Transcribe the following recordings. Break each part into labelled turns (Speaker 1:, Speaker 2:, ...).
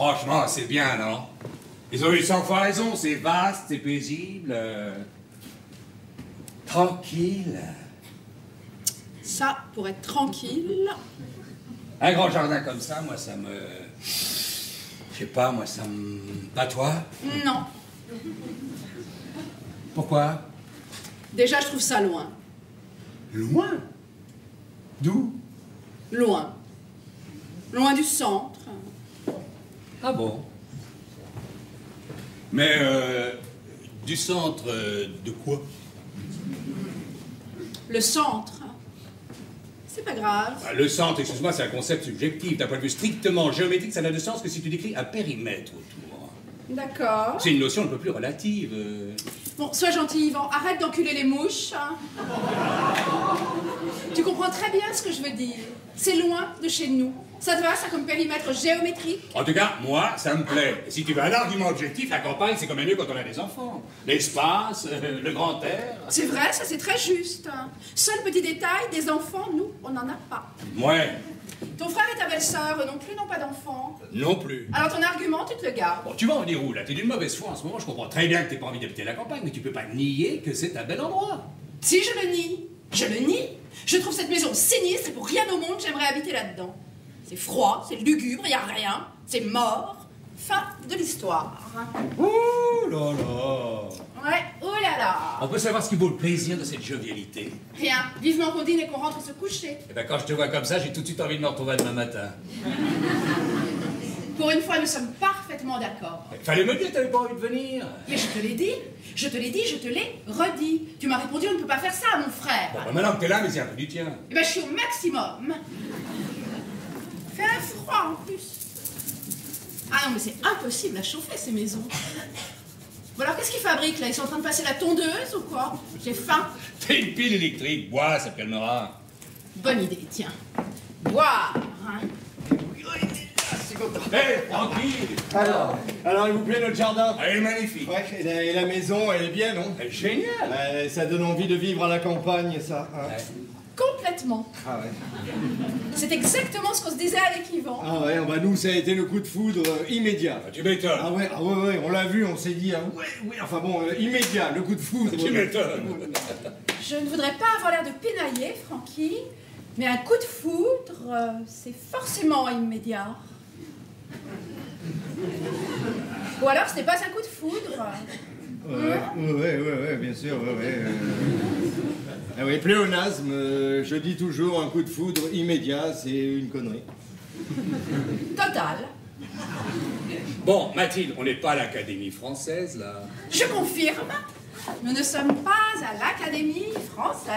Speaker 1: Franchement, c'est bien, non? Ils ont eu 100 fois raison, c'est vaste, c'est paisible. Tranquille.
Speaker 2: Ça, pour être tranquille...
Speaker 1: Un grand jardin comme ça, moi, ça me... Je sais pas, moi, ça me... Pas toi?
Speaker 2: Non.
Speaker 1: Pourquoi?
Speaker 2: Déjà, je trouve ça loin.
Speaker 1: Loin? D'où?
Speaker 2: Loin. Loin du centre.
Speaker 1: Ah bon? Mais, du centre de quoi?
Speaker 2: Le centre. C'est pas grave.
Speaker 1: Ah, le centre, excuse-moi, c'est un concept subjectif. D'un point de vue strictement géométrique, ça n'a de sens que si tu décris un périmètre autour.
Speaker 2: D'accord.
Speaker 1: C'est une notion un peu plus relative.
Speaker 2: Bon, sois gentil, Yvan. Arrête d'enculer les mouches. Hein. Tu comprends très bien ce que je veux dire. C'est loin de chez nous. Ça te va, ça, comme périmètre géométrique?
Speaker 1: En tout cas, moi, ça me plaît. Et si tu veux un argument objectif, la campagne, c'est quand même mieux quand on a des enfants. L'espace, le grand air...
Speaker 2: C'est vrai, ça, c'est très juste. Hein. Seul petit détail, des enfants, nous, on n'en a pas.
Speaker 1: Ouais.
Speaker 2: Ton frère et ta belle-sœur, non plus, n'ont pas d'enfants.
Speaker 1: Non plus.
Speaker 2: Alors ton argument, tu te le gardes.
Speaker 1: Bon, tu vas en venir où, là? T'es d'une mauvaise foi en ce moment. Je comprends très bien que t'aies pas envie d'habiter la campagne, mais tu peux pas nier que c'est un bel endroit.
Speaker 2: Si je le nie, je le nie. Je trouve cette maison sinistre et pour rien au monde, j'aimerais habiter là-dedans. C'est froid, c'est lugubre, y a rien, c'est mort. Fin de l'histoire.
Speaker 1: Ouh là là.
Speaker 2: Ouais, oh là là.
Speaker 1: On peut savoir ce qui vaut le plaisir de cette jovialité.
Speaker 2: Rien, vivement qu'on dîne et qu'on rentre se coucher.
Speaker 1: Eh ben, quand je te vois comme ça, j'ai tout de suite envie de me retrouver demain matin.
Speaker 2: Pour une fois, nous sommes parfaitement d'accord.
Speaker 1: Fallait me dire que t'avais pas envie de venir.
Speaker 2: Mais je te l'ai dit, je te l'ai dit, je te l'ai redit. Tu m'as répondu, on ne peut pas faire ça à mon frère.
Speaker 1: Bon, ben, maintenant que t'es là, mais c'est un peu du tien.
Speaker 2: Eh ben, je suis au maximum. Fait un froid en plus. Ah non, mais c'est impossible à chauffer ces maisons. Bon alors, qu'est-ce qu'ils fabriquent là? Ils sont en train de passer la tondeuse ou quoi? J'ai faim.
Speaker 1: T'es une pile électrique, bois, ça te calmera.
Speaker 2: Bonne idée, tiens. Boire, hein.
Speaker 1: Hé, tranquille.
Speaker 3: Alors, il vous plaît notre jardin?
Speaker 1: Elle est magnifique.
Speaker 3: Ouais, et la maison, elle est bien, non?
Speaker 1: Elle est géniale.
Speaker 3: Ça donne envie de vivre à la campagne, ça. Hein?
Speaker 1: Ouais.
Speaker 2: Complètement.
Speaker 3: Ah ouais.
Speaker 2: C'est exactement ce qu'on se disait avec Yvan.
Speaker 3: Ah ouais, bah nous, ça a été le coup de foudre immédiat.
Speaker 1: Tu m'étonnes.
Speaker 3: Ah ouais, on l'a vu, on s'est dit, ouais, enfin bon, immédiat, le coup de foudre.
Speaker 1: Tu m'étonnes.
Speaker 2: Je ne voudrais pas avoir l'air de pénailler, Francky, mais un coup de foudre, c'est forcément immédiat. Ou alors ce n'est pas un coup de foudre.
Speaker 3: Ouais, bien sûr, ouais. Ah oui, pléonasme, je dis toujours, un coup de foudre immédiat, c'est une connerie.
Speaker 2: Total.
Speaker 1: Bon, Mathilde, on n'est pas à l'Académie française, là.
Speaker 2: Je confirme. Nous ne sommes pas à l'Académie française.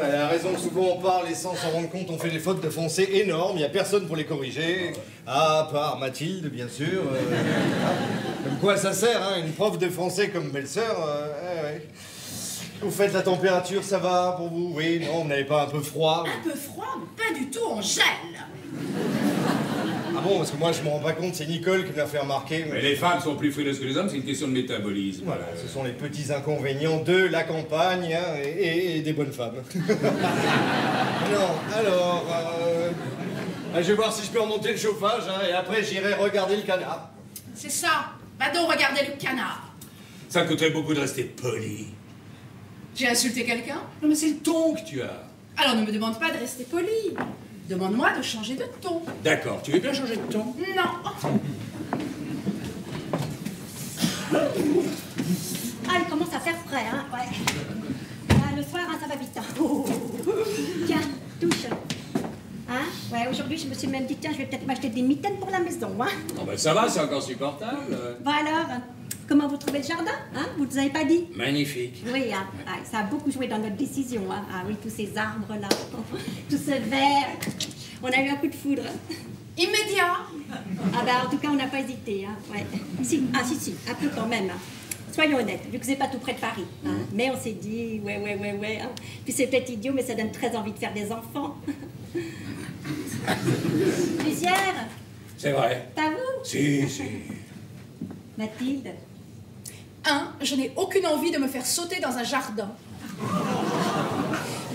Speaker 3: Elle a raison, souvent on parle et sans s'en rendre compte, on fait des fautes de français énormes, il n'y a personne pour les corriger. À part Mathilde, bien sûr. Comme quoi ça sert, hein, une prof de français comme belle-sœur. Ouais. Vous faites la température, ça va pour vous? Oui, non, vous n'avez pas un peu froid?
Speaker 2: Un peu froid, mais pas du tout, on gèle.
Speaker 3: Ah bon, parce que moi je me rends pas compte, c'est Nicole qui me l'a fait remarquer.
Speaker 1: Mais les femmes sont plus frileuses que les hommes, c'est une question de métabolisme.
Speaker 3: Voilà, ce sont les petits inconvénients de la campagne hein, et des bonnes femmes. Non, alors, je vais voir si je peux remonter le chauffage hein, et après j'irai regarder le canard.
Speaker 2: C'est ça. Va donc regarder le canard.
Speaker 1: Ça coûterait beaucoup de rester poli.
Speaker 2: J'ai insulté quelqu'un?
Speaker 1: Non, mais c'est le ton que tu as.
Speaker 2: Alors ne me demande pas de rester poli. Demande-moi de changer de ton.
Speaker 1: D'accord, tu veux bien changer de ton?
Speaker 2: Non.
Speaker 4: Ah, il commence à faire frais, hein, ouais. Ah, le soir, hein, ça va vite. Hein. Oh. Tiens, touche. Hein? Ouais, aujourd'hui, je me suis même dit, tiens, je vais peut-être m'acheter des mitaines pour la maison, hein.
Speaker 1: Oh ben ça va, c'est encore supportable.
Speaker 4: Bah alors, comment vous trouvez le jardin, hein? Vous ne nous avez pas dit?
Speaker 1: Magnifique.
Speaker 4: Oui, hein. Ah, ça a beaucoup joué dans notre décision, hein. Ah oui, tous ces arbres-là, tout ce vert. On a eu un coup de foudre.
Speaker 2: Immédiat.
Speaker 4: Ah ben, en tout cas, on n'a pas hésité, hein. Ouais. Si, un peu quand même, hein. Soyons honnêtes, vu que c'est pas tout près de Paris. Hein. Mais on s'est dit, ouais. Hein. Puis c'est peut-être idiot, mais ça donne très envie de faire des enfants. Lucière,
Speaker 1: C'est vrai.
Speaker 4: t'avoues?
Speaker 1: Si.
Speaker 4: Mathilde?
Speaker 2: Je n'ai aucune envie de me faire sauter dans un jardin.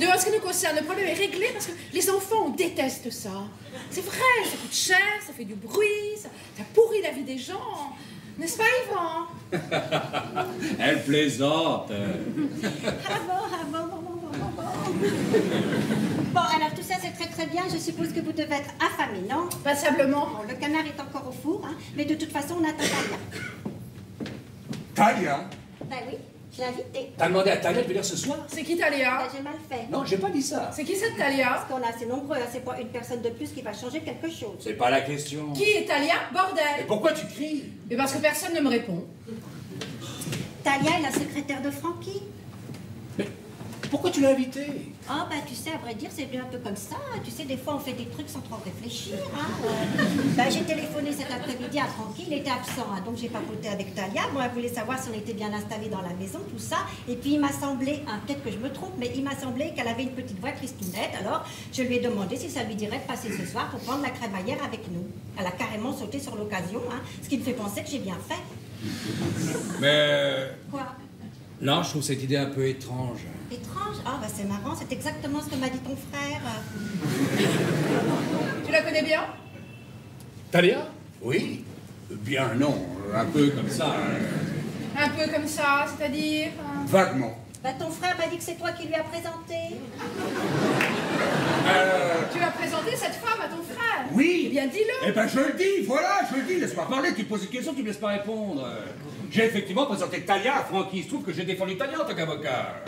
Speaker 2: De ce qui nous concerne, le problème est réglé parce que les enfants, on déteste ça. C'est vrai, ça coûte cher, ça fait du bruit, ça pourrit la vie des gens. N'est-ce pas, Yvan?
Speaker 1: Elle plaisante.
Speaker 4: Bon, alors tout ça c'est très très bien, je suppose que vous devez être affamés, non?
Speaker 2: Passablement.
Speaker 4: Bon, le canard est encore au four, hein, mais de toute façon on attend Talia.
Speaker 1: Talia?
Speaker 4: Ben oui, je l'ai invitée.
Speaker 1: T'as demandé à Talia de venir ce soir?
Speaker 2: C'est qui Talia?
Speaker 4: Ben, j'ai mal fait.
Speaker 1: Non, j'ai pas dit ça.
Speaker 2: C'est qui cette Talia?
Speaker 4: Parce qu'on est assez nombreux, hein, c'est pas une personne de plus qui va changer quelque chose.
Speaker 1: C'est pas la question.
Speaker 2: Qui est Talia?
Speaker 1: Et
Speaker 2: Bordel!
Speaker 1: pourquoi tu cries?
Speaker 2: Mais parce que personne ne me répond.
Speaker 4: Talia est la secrétaire de Francky.
Speaker 1: Mais pourquoi tu l'as invitée?
Speaker 4: Ah, bah tu sais, à vrai dire, c'est un peu comme ça. Tu sais, des fois, on fait des trucs sans trop réfléchir. Hein. J'ai téléphoné cet après-midi à Francky, il était absent, hein, donc j'ai papoté avec Talia. Bon, elle voulait savoir si on était bien installés dans la maison, tout ça. Et puis, il m'a semblé, hein, peut-être que je me trompe, mais il m'a semblé qu'elle avait une petite voix tristounette. Alors, je lui ai demandé si ça lui dirait de passer ce soir pour prendre la crémaillère avec nous. Elle a carrément sauté sur l'occasion, hein, ce qui me fait penser que j'ai bien fait.
Speaker 1: Mais...
Speaker 4: Quoi?
Speaker 1: Non, je trouve cette idée un peu étrange.
Speaker 4: Étrange? Ah, bah c'est marrant, c'est exactement ce que m'a dit ton frère.
Speaker 2: Tu la connais bien?
Speaker 1: Talia? Oui. Bien non, un peu comme ça.
Speaker 2: Un peu comme ça, c'est-à-dire...
Speaker 1: Vaguement.
Speaker 4: Bah ton frère m'a dit que c'est toi qui lui as présenté.
Speaker 2: Tu as présenté cette femme à ton frère?
Speaker 1: Oui.
Speaker 2: Eh bien, dis-le.
Speaker 1: Eh ben je le dis, voilà, je le dis, laisse-moi parler, tu poses une question, tu me laisses pas répondre. J'ai effectivement présenté Talia à Francky, il se trouve que j'ai défendu Talia en tant qu'avocat.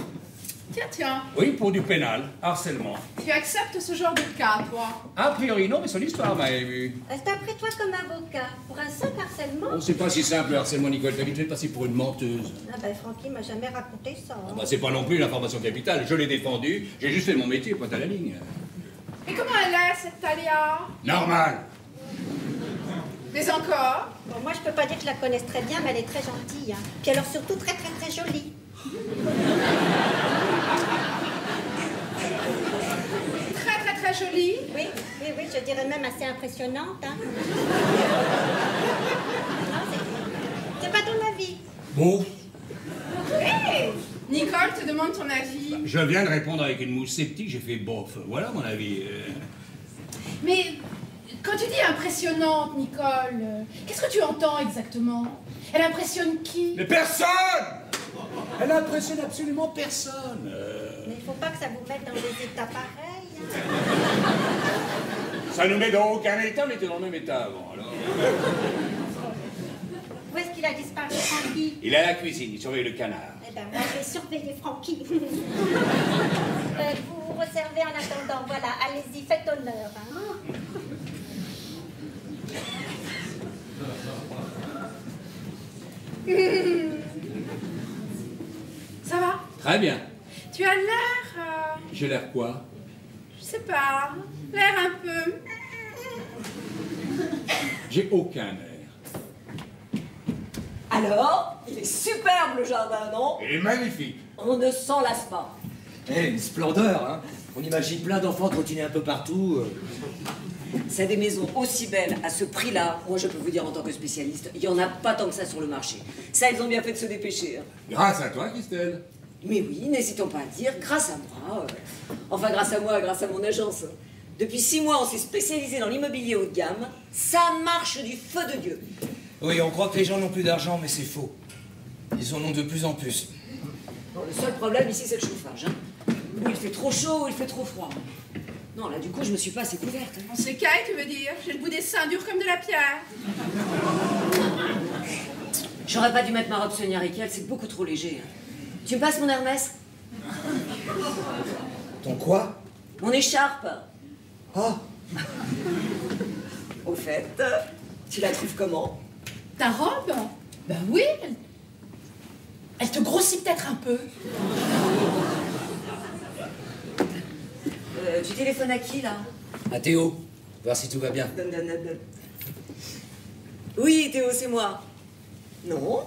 Speaker 2: Tiens.
Speaker 1: Oui, pour du pénal, harcèlement.
Speaker 2: Tu acceptes ce genre de cas, toi?
Speaker 1: A priori non, mais son histoire m'a ému.
Speaker 4: T'as pris toi comme avocat pour un simple harcèlement?
Speaker 1: Oh, c'est pas si simple le harcèlement, Nicole, t'as vite fait de passer pour une menteuse.
Speaker 4: Ah bah Francky m'a jamais raconté ça.
Speaker 1: Ah bah, c'est pas non plus une information capitale, je l'ai défendu, j'ai juste fait mon métier, point à la ligne.
Speaker 2: Et comment elle est, cette Talia?
Speaker 1: Normal.
Speaker 2: Mais encore?
Speaker 4: Bon, moi je peux pas dire que je la connaisse très bien, mais elle est très gentille. Hein. Puis alors surtout très très très jolie.
Speaker 2: Très jolie.
Speaker 4: Oui, je dirais même assez impressionnante. Hein. C'est pas ton avis.
Speaker 1: Bon.
Speaker 2: Hey, Nicole te demande ton avis.
Speaker 1: Je viens de répondre avec une mouche sceptique, j'ai fait bof. Voilà mon avis.
Speaker 2: Mais quand tu dis impressionnante, Nicole, qu'est-ce que tu entends exactement? Elle impressionne qui?
Speaker 1: Mais personne! Elle impressionne absolument personne.
Speaker 4: Mais il faut pas que ça vous mette dans des états pareils. Hein.
Speaker 1: Ça nous met dans aucun état, on était dans le même état avant, alors.
Speaker 4: Où est-ce qu'il a disparu, Francky?
Speaker 1: Il est à la cuisine, il surveille le canard.
Speaker 4: Eh ben moi je vais surveiller Francky. Vous vous resservez en attendant, voilà, allez-y, faites honneur. Hein.
Speaker 2: Ça va?
Speaker 1: Très bien.
Speaker 2: Tu as l'air...
Speaker 1: J'ai l'air quoi?
Speaker 2: je sais pas, l'air un peu...
Speaker 1: J'ai aucun air.
Speaker 5: Alors, il est superbe le jardin, non?
Speaker 1: Il est magnifique.
Speaker 5: On ne s'en lasse pas.
Speaker 6: Eh, une splendeur, hein. On imagine plein d'enfants trottiner un peu partout.
Speaker 5: C'est des maisons aussi belles, à ce prix-là, moi je peux vous dire en tant que spécialiste, il n'y en a pas tant que ça sur le marché. Ça, ils ont bien fait de se dépêcher. Hein.
Speaker 1: Grâce à toi, Christelle.
Speaker 5: Mais oui, n'hésitons pas à le dire, grâce à moi. Enfin, grâce à moi, grâce à mon agence. Depuis 6 mois, on s'est spécialisé dans l'immobilier haut de gamme. Ça marche du feu de Dieu.
Speaker 6: Oui, on croit que les gens n'ont plus d'argent, mais c'est faux. Ils en ont de plus en plus.
Speaker 5: Bon, le seul problème ici, c'est le chauffage. Hein. Ou il fait trop chaud, ou il fait trop froid. Non, là, du coup, je me suis pas assez couverte. Hein.
Speaker 2: On s'écaille, tu veux dire? J'ai le bout des seins dur comme de la pierre.
Speaker 5: J'aurais pas dû mettre ma robe Sonia Riquel, c'est beaucoup trop léger. Hein. Tu me passes mon Hermès?
Speaker 6: Ton quoi?
Speaker 5: Mon écharpe.
Speaker 6: Ah,
Speaker 5: Au fait, tu la trouves comment?
Speaker 2: Ta robe? Ben oui, elle te grossit peut-être un peu.
Speaker 5: Tu téléphones à qui, là?
Speaker 6: à Théo. Voir si tout va bien.
Speaker 5: Donne. Oui, Théo, c'est moi. Non?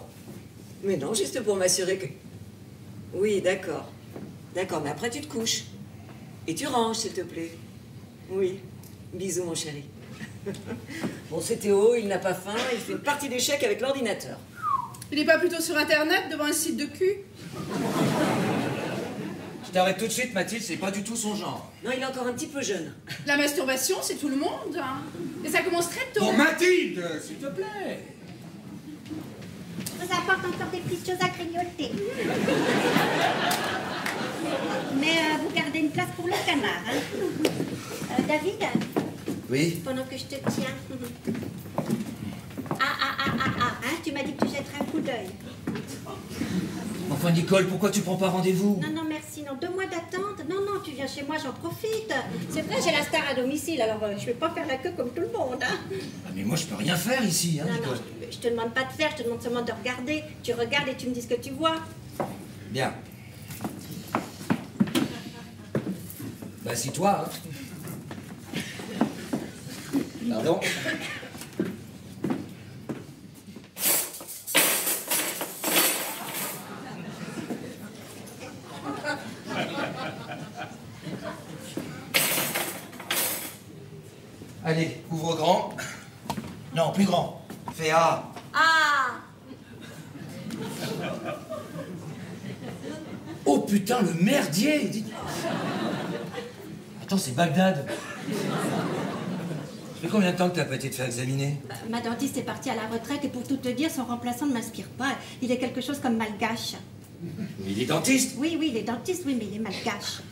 Speaker 5: Mais non, juste pour m'assurer que... Oui, d'accord. D'accord, mais après tu te couches. Et tu ranges, s'il te plaît. Oui. Bisous, mon chéri. Bon, c'est Théo, il n'a pas faim, il fait une partie d'échecs avec l'ordinateur.
Speaker 2: Il est pas plutôt sur Internet, devant un site de cul?
Speaker 5: Je
Speaker 6: t'arrêtes tout de suite, Mathilde, c'est pas du tout son genre.
Speaker 5: Non, il est encore un petit peu jeune.
Speaker 2: La masturbation, c'est tout le monde. Hein. Et ça commence très tôt.
Speaker 1: Bon, Mathilde, s'il te plaît.
Speaker 4: Je vous apporte encore des petites choses à grignoter. Mais vous gardez une place pour le canard. Hein. David,
Speaker 6: Oui?
Speaker 4: pendant que je te tiens. Hein, tu m'as dit que tu jetterais un coup d'œil.
Speaker 6: Enfin, Nicole, pourquoi tu prends pas rendez-vous?
Speaker 4: Non, merci, non. 2 mois d'attente. Non, tu viens chez moi, j'en profite. C'est vrai, j'ai la star à domicile, alors je vais pas faire la queue comme tout le monde. Hein.
Speaker 6: Ah, mais moi, je peux rien faire ici, hein,
Speaker 4: Non,
Speaker 6: Nicole.
Speaker 4: je te demande pas de faire, je te demande seulement de regarder. Tu regardes et tu me dis ce que tu vois.
Speaker 6: Bien. Bah, si toi, hein. Pardon? Allez, ouvre grand. Non, plus grand. Fais A.
Speaker 4: Ah!
Speaker 6: Oh putain, le merdier! Attends, c'est Bagdad. Ça fait combien de temps que t'as pas été te faire examiner?
Speaker 4: Ma dentiste est partie à la retraite et pour tout te dire, son remplaçant ne m'inspire pas. Il est quelque chose comme malgache.
Speaker 6: Il est dentiste?
Speaker 4: Oui, il est dentiste, oui, mais il est malgache.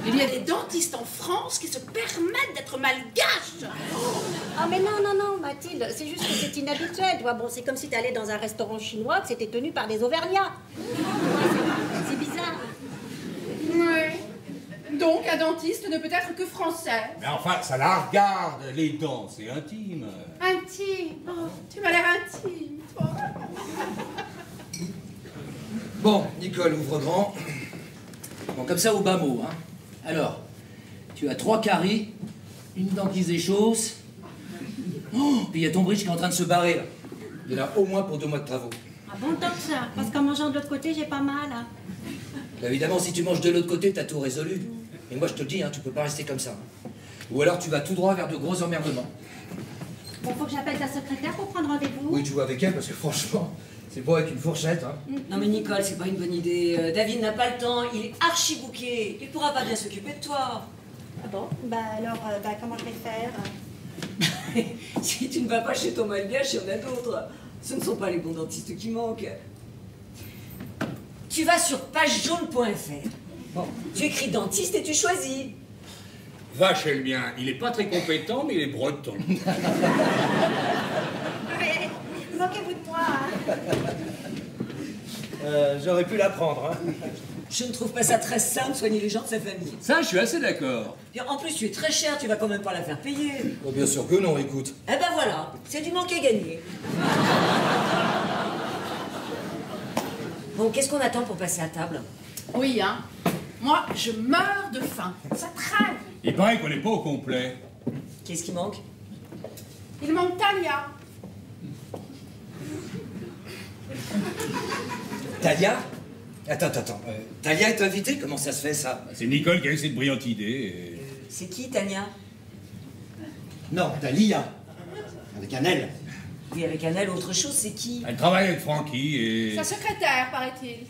Speaker 2: Il y a des dentistes en France qui se permettent d'être malgaches.
Speaker 4: Ah mais non, Mathilde, c'est juste que c'est inhabituel, tu vois. Bon, c'est comme si t'allais dans un restaurant chinois que c'était tenu par des Auvergnats. C'est bizarre.
Speaker 2: Oui. Donc, un dentiste ne peut être que français.
Speaker 1: Mais enfin, ça la regarde, les dents, c'est intime.
Speaker 2: Intime. Oh, tu m'as l'air intime, toi.
Speaker 6: Bon, Nicole, ouvre grand. Bon, comme ça, au bas mot, hein. Alors, tu as 3 caries, une dent qui se déchausse. Oh, puis il y a ton bridge qui est en train de se barrer, là. Il est là au moins pour 2 mois de travaux.
Speaker 4: Ah bon, tant que ça. Parce qu'en mangeant de l'autre côté, j'ai pas mal. Hein.
Speaker 6: Évidemment, si tu manges de l'autre côté, t'as tout résolu. Mais moi, je te le dis, hein, tu peux pas rester comme ça. Ou alors, tu vas tout droit vers de gros emmerdements.
Speaker 4: Bon, faut que j'appelle ta secrétaire pour prendre rendez-vous.
Speaker 6: Oui, tu vois avec elle, parce que franchement, c'est pas avec une fourchette, hein.
Speaker 5: Non mais Nicole, c'est pas une bonne idée. David n'a pas le temps, il est archi bouqué. Il pourra pas bien s'occuper de toi.
Speaker 4: Ah bon? Bah alors, comment je vais faire?
Speaker 5: Si tu ne vas pas chez ton malgache, il y en a d'autres. Ce ne sont pas les bons dentistes qui manquent. Tu vas sur pagejaune.fr. Bon, tu écris dentiste et tu choisis.
Speaker 1: Va chez le mien, il est pas très compétent, mais il est breton.
Speaker 4: Moquez-vous de moi, hein.
Speaker 6: J'aurais pu l'apprendre, hein.
Speaker 5: Je ne trouve pas ça très simple de soigner les gens de sa famille.
Speaker 1: Ça, je suis assez d'accord.
Speaker 5: Et en plus, tu es très cher, tu vas quand même pas la faire payer.
Speaker 6: Oh, bien sûr que non, écoute.
Speaker 5: Eh ben voilà, c'est du manqué gagné. Bon, qu'est-ce qu'on attend pour passer à table?
Speaker 2: Oui, hein. Moi, je meurs de faim. Ça traîne.
Speaker 1: Il paraît qu'on n'est pas au complet.
Speaker 5: Qu'est-ce qui manque?
Speaker 2: Il manque Talia.
Speaker 6: Talia? Attends. Talia est invitée? Comment ça se fait, ça?
Speaker 1: C'est Nicole qui a eu cette brillante idée.
Speaker 5: C'est qui, Tania?
Speaker 6: Non, Talia. Avec un L.
Speaker 5: Oui, avec un L, autre chose, c'est qui?
Speaker 1: Elle travaille avec Francky et...
Speaker 2: Sa secrétaire, paraît-il.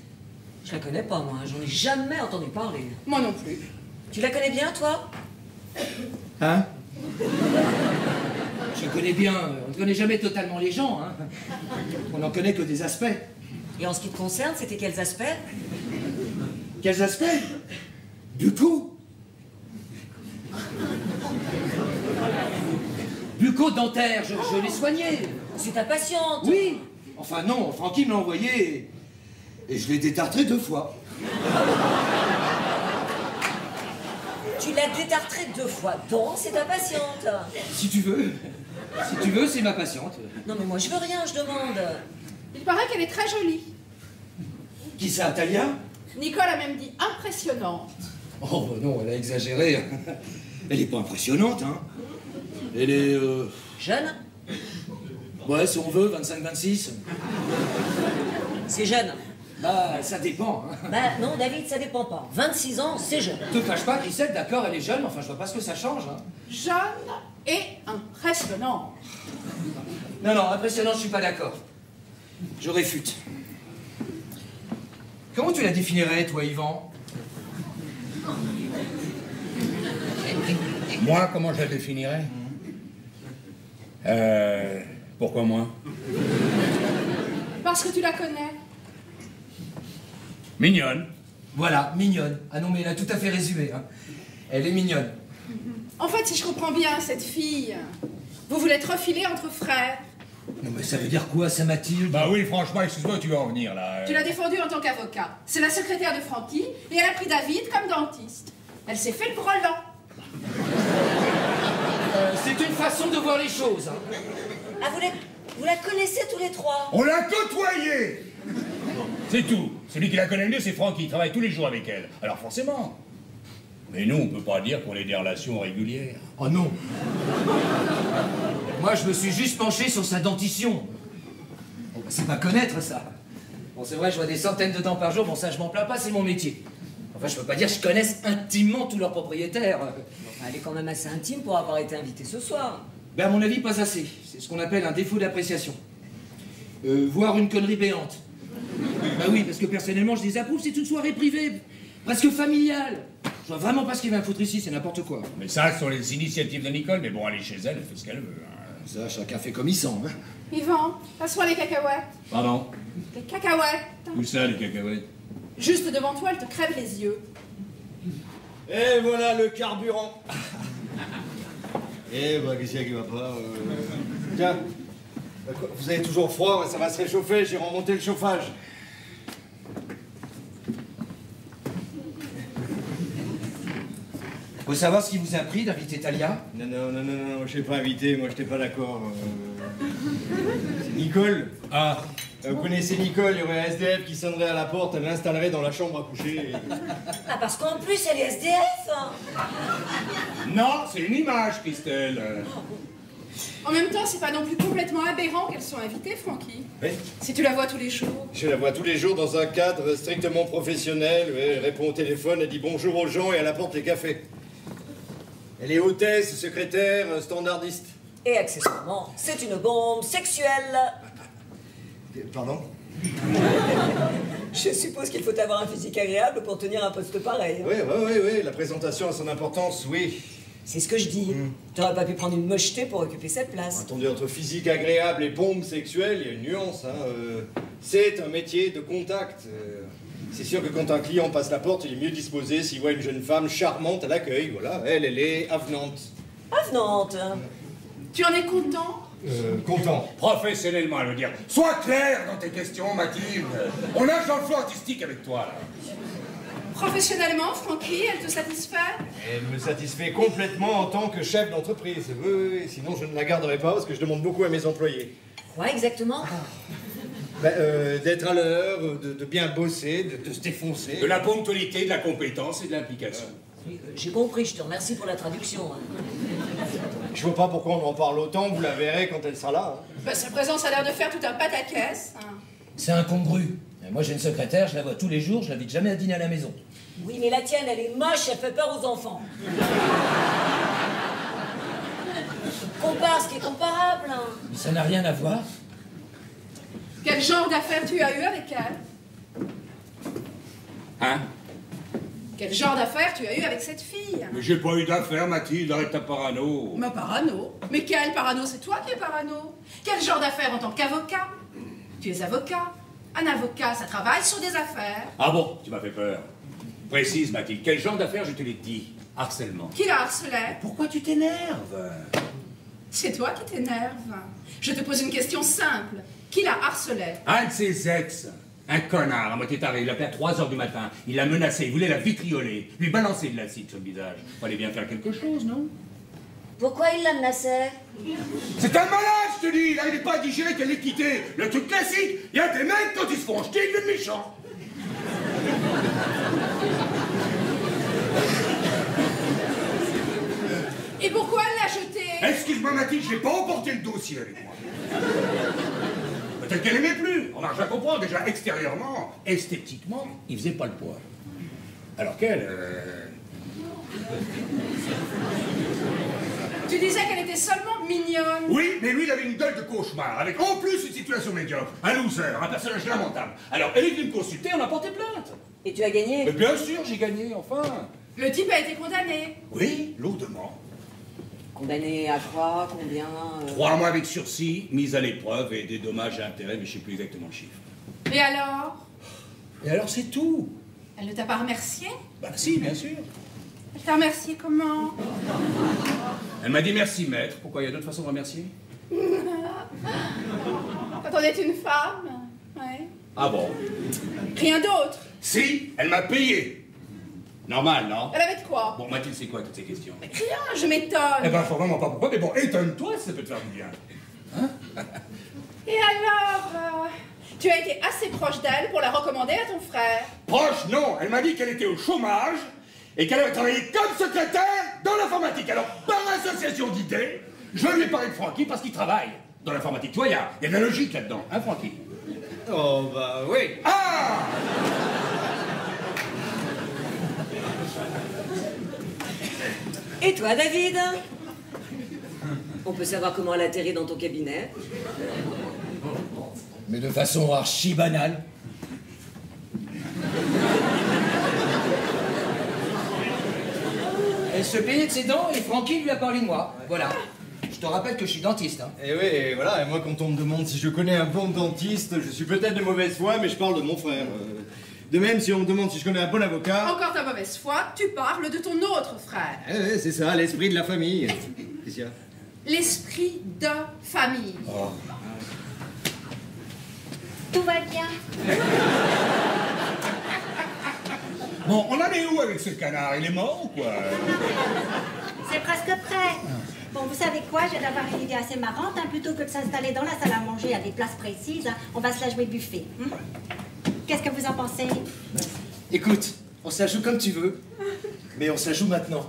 Speaker 5: Je la connais pas, moi, j'en ai jamais entendu parler.
Speaker 2: Moi non plus.
Speaker 5: Tu la connais bien, toi?
Speaker 6: Hein? Je connais bien, on ne connaît jamais totalement les gens, hein. On n'en connaît que des aspects.
Speaker 5: Et en ce qui te concerne, c'était quels aspects?
Speaker 6: Quels aspects? Bucco. Bucco-dentaire, je l'ai soigné.
Speaker 5: C'est ta patiente.
Speaker 6: Oui. Enfin non, Francky me l'a envoyé et je l'ai détartré 2 fois.
Speaker 5: Tu l'as détartré 2 fois, donc c'est ta patiente.
Speaker 6: Si tu veux. Si tu veux, c'est ma patiente.
Speaker 5: Non mais moi je veux rien, je demande.
Speaker 2: Il paraît qu'elle est très jolie.
Speaker 6: Qui ça, Talia?
Speaker 2: Nicole a même dit impressionnante.
Speaker 6: Oh bah non, elle a exagéré. Elle est pas impressionnante, hein. Elle est...
Speaker 5: Jeune?
Speaker 6: Ouais, si on veut, 25-26.
Speaker 5: C'est jeune.
Speaker 6: Bah, ça dépend, hein.
Speaker 5: Bah non, David, ça dépend pas. 26 ans, c'est jeune.
Speaker 6: Te fâche pas, Christelle, d'accord, elle est jeune, enfin, je vois pas ce que ça change, hein.
Speaker 2: Jeune et impressionnante.
Speaker 6: Non, impressionnant, je suis pas d'accord. Je réfute. Comment tu la définirais, toi, Yvan?
Speaker 1: Moi, comment je la définirais? Pourquoi moi?
Speaker 2: Parce que tu la connais.
Speaker 1: Mignonne.
Speaker 6: Voilà, mignonne. Ah non, mais elle a tout à fait résumé. Hein. Elle est mignonne.
Speaker 2: En fait, si je comprends bien, cette fille, vous voulez être refilée entre frères.
Speaker 6: Non, mais ça veut dire quoi, ça, Mathilde?
Speaker 1: Bah oui, franchement, excuse-moi, tu vas en venir, là.
Speaker 2: Tu l'as défendue en tant qu'avocat. C'est la secrétaire de Francky et elle a pris David comme dentiste. Elle s'est fait le brelan.
Speaker 6: C'est une façon de voir les choses. Hein.
Speaker 5: Ah, vous la connaissez tous les trois?
Speaker 1: On l'a côtoyée. C'est tout. Celui qui la connaît le mieux, c'est Francky. Il travaille tous les jours avec elle. Alors forcément. Mais nous, on peut pas dire qu'on ait des relations régulières.
Speaker 6: Oh non. Moi, je me suis juste penché sur sa dentition. Bon, bah, c'est pas connaître, ça. Bon, c'est vrai, je vois des centaines de dents par jour. Bon, ça, je m'en plains pas, c'est mon métier. Enfin, je peux pas dire que je connaisse intimement tous leurs propriétaires.
Speaker 5: Elle est quand même assez intime pour avoir été invitée ce soir.
Speaker 6: Ben, à mon avis, pas assez. C'est ce qu'on appelle un défaut d'appréciation. Voire une connerie béante. Bah oui, parce que personnellement, je désapprouve, c'est une soirée privée, presque familiale. Je vois vraiment pas ce qu'il vient foutre ici, c'est n'importe quoi.
Speaker 1: Mais ça, ce sont les initiatives de Nicole. Mais bon, elle est chez elle, elle fait ce qu'elle veut. Hein.
Speaker 6: Ça, chacun fait comme il sent. Hein.
Speaker 2: Yvan, passe-moi les cacahuètes.
Speaker 1: Pardon?
Speaker 2: Les cacahuètes.
Speaker 1: Où ça, les cacahuètes?
Speaker 2: Juste devant toi, elle te crève les yeux.
Speaker 3: Et voilà le carburant. Eh bah, qu'est-ce qu'il y a qui va pas Tiens, vous avez toujours froid, ça va se réchauffer, j'ai remonté le chauffage.
Speaker 6: Faut savoir ce qui vous a pris d'inviter Talia?
Speaker 3: Non, je t'ai pas invité, moi je t'ai pas d'accord. C'est Nicole.
Speaker 1: Ah.
Speaker 3: Vous connaissez Nicole, il y aurait un SDF qui sonnerait à la porte, elle l'installerait dans la chambre à coucher.
Speaker 5: Ah, parce qu'en plus, elle est SDF.
Speaker 1: Non, c'est une image, Christelle.
Speaker 2: En même temps, c'est pas non plus complètement aberrant qu'elles soient invitées, Francky.
Speaker 3: Oui.
Speaker 2: Si tu la vois tous les jours.
Speaker 3: Je la vois tous les jours dans un cadre strictement professionnel. Oui, elle répond au téléphone, elle dit bonjour aux gens et elle apporte les cafés. Elle est hôtesse, secrétaire, standardiste.
Speaker 5: Et accessoirement, c'est une bombe sexuelle.
Speaker 3: Pardon?
Speaker 5: Je suppose qu'il faut avoir un physique agréable pour tenir un poste pareil. Hein.
Speaker 3: Oui, la présentation a son importance, oui.
Speaker 5: C'est ce que je dis. T'aurais pas pu prendre une mocheté pour occuper cette place.
Speaker 3: Attendez, entre physique agréable et bombe sexuelle, il y a une nuance. Hein. C'est un métier de contact. C'est sûr que quand un client passe la porte, il est mieux disposé s'il voit une jeune femme charmante à l'accueil. Voilà, elle est avenante.
Speaker 5: Avenante. Hein.
Speaker 2: Tu en es content?
Speaker 3: Content.
Speaker 1: Professionnellement, elle veut dire. Sois clair dans tes questions, Mathilde. On nage dans le flot artistique avec toi, là.
Speaker 2: Professionnellement, Francky, elle te satisfait?
Speaker 3: Elle me satisfait complètement en tant que chef d'entreprise. Oui, sinon je ne la garderai pas parce que je demande beaucoup à mes employés.
Speaker 5: Quoi exactement?
Speaker 3: D'être à l'heure, de bien bosser, de se défoncer.
Speaker 1: De la ponctualité, de la compétence et de l'implication.
Speaker 5: J'ai compris, je te remercie pour la traduction. Hein.
Speaker 3: Je vois pas pourquoi on en parle autant, vous la verrez quand elle sera là. Hein.
Speaker 2: Bah, sa présence a l'air de faire tout un pataquès. Hein.
Speaker 6: C'est incongru. Moi, j'ai une secrétaire, je la vois tous les jours, je l'invite jamais à dîner à la maison.
Speaker 5: Oui, mais la tienne, elle est moche, elle fait peur aux enfants. Compare ce qui est comparable. Hein.
Speaker 6: Mais ça n'a rien à voir.
Speaker 2: Quel genre d'affaires tu as eu avec elle?
Speaker 1: Hein?
Speaker 2: Quel genre d'affaires tu as eu avec cette fille?
Speaker 1: Mais j'ai pas eu d'affaires, Mathilde, arrête ta parano.
Speaker 2: Ma parano? Mais quel parano? C'est toi qui es parano. Quel genre d'affaires en tant qu'avocat? Tu es avocat. Un avocat, ça travaille sur des affaires.
Speaker 1: Ah bon, tu m'as fait peur. Précise, Mathilde, quel genre d'affaires je te l'ai dit? Harcèlement.
Speaker 2: Qui la harcelait?
Speaker 1: Pourquoi tu t'énerves?
Speaker 2: C'est toi qui t'énerves. Je te pose une question simple. Qui la harcelait?
Speaker 1: Un de ses ex. Un connard, à moitié taré, il l'a appelé à 3h du matin. Il l'a menacé, il voulait la vitrioler, lui balancer de l'acide sur le visage. Fallait bien faire quelque chose, non?
Speaker 5: Pourquoi il la menaçait?
Speaker 1: C'est un malade, je te dis! Là, il n'est pas à digérer qu'elle l'ait quitté. Le truc classique, il y a des mecs, quand ils se font jeter, ils deviennent méchants.
Speaker 2: Et pourquoi elle l'a jeté?
Speaker 1: Excuse-moi, Mathilde, je n'ai pas emporté le dossier avec moi. Peut-être qu'elle aimait plus. On marche à comprendre, déjà extérieurement, esthétiquement, il faisait pas le poids. Alors qu'elle...
Speaker 2: Tu disais qu'elle était seulement mignonne.
Speaker 1: Oui, mais lui, il avait une gueule de cauchemar, avec en plus une situation médiocre, un loser, un personnage lamentable. Alors, elle est venue me consulter, on a porté plainte.
Speaker 5: Et tu as gagné?
Speaker 1: Mais bien sûr, j'ai gagné, enfin.
Speaker 2: Le type a été condamné.
Speaker 1: Oui, lourdement.
Speaker 5: Condamné à quoi? Combien
Speaker 1: 3 mois avec sursis, mise à l'épreuve et des dommages et intérêts, mais je sais plus exactement le chiffre.
Speaker 2: Et alors?
Speaker 1: Et alors c'est tout.
Speaker 2: Elle ne t'a pas remercié?
Speaker 1: Bah si, bien sûr.
Speaker 2: Elle t'a remercié comment?
Speaker 1: Elle m'a dit merci maître. Pourquoi, il y a d'autres façons de remercier?
Speaker 2: Quand on est une femme, ouais.
Speaker 1: Ah bon?
Speaker 2: Rien d'autre.
Speaker 1: Si, elle m'a payé. Normal, non?
Speaker 2: Elle avait de quoi?
Speaker 1: Bon, Mathilde, c'est quoi toutes ces questions?
Speaker 2: Rien, je m'étonne.
Speaker 1: Eh ben, je vois vraiment pas pourquoi, mais bon, étonne-toi si ça peut te faire du bien.
Speaker 2: Et alors, tu as été assez proche d'elle pour la recommander à ton frère?
Speaker 1: Proche, non. Elle m'a dit qu'elle était au chômage et qu'elle avait travaillé comme secrétaire dans l'informatique. Alors, par association d'idées, je lui ai parlé de Francky parce qu'il travaille dans l'informatique. Tu vois, il y a de la logique là-dedans, hein, Francky?
Speaker 3: Oh, bah oui.
Speaker 1: Ah!
Speaker 5: Et toi, David? On peut savoir comment elle atterrit dans ton cabinet?
Speaker 6: Mais de façon archi banale. Elle se plaignait de ses dents et Francky lui a parlé de moi. Voilà. Je te rappelle que je suis dentiste. Hein.
Speaker 3: Et oui, et voilà, et moi quand on me demande si je connais un bon dentiste, je suis peut-être de mauvaise foi, mais je parle de mon frère. De même, si on me demande si je connais un bon avocat...
Speaker 2: Encore ta mauvaise foi, tu parles de ton autre frère.
Speaker 3: Eh, c'est ça, l'esprit de la famille. Qu'est-ce qu'il y a?
Speaker 2: L'esprit de famille.
Speaker 3: Oh.
Speaker 4: Tout va bien.
Speaker 1: Bon, on en est où avec ce canard? Il est mort ou quoi?
Speaker 4: C'est presque prêt. Bon, vous savez quoi? J'ai d'avoir une idée assez marrante. Hein. Plutôt que de s'installer dans la salle à manger à des places précises, hein, on va se la jouer buffet. Qu'est-ce que vous en pensez?
Speaker 6: Écoute, on se la joue comme tu veux, mais on se la joue maintenant.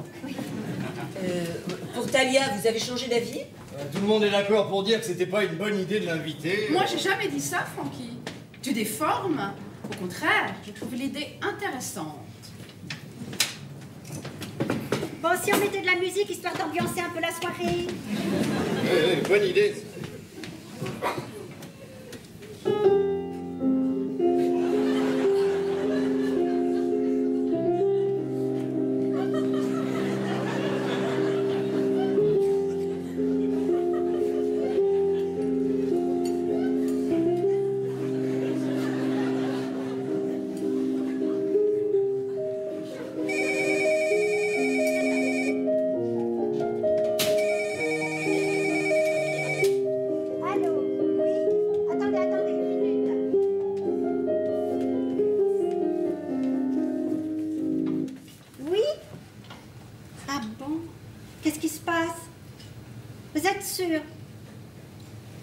Speaker 5: Pour Talia, vous avez changé d'avis?
Speaker 3: Tout le monde est d'accord pour dire que c'était pas une bonne idée de l'inviter.
Speaker 2: Moi, j'ai jamais dit ça, Francky. Tu déformes. Au contraire, je trouve l'idée intéressante.
Speaker 4: Bon, si on mettait de la musique, histoire d'ambiancer un peu la soirée.
Speaker 3: Bonne idée.
Speaker 4: Allô? Oui? Attendez une minute. Oui? Ah bon? Qu'est-ce qui se passe? Vous êtes sûr?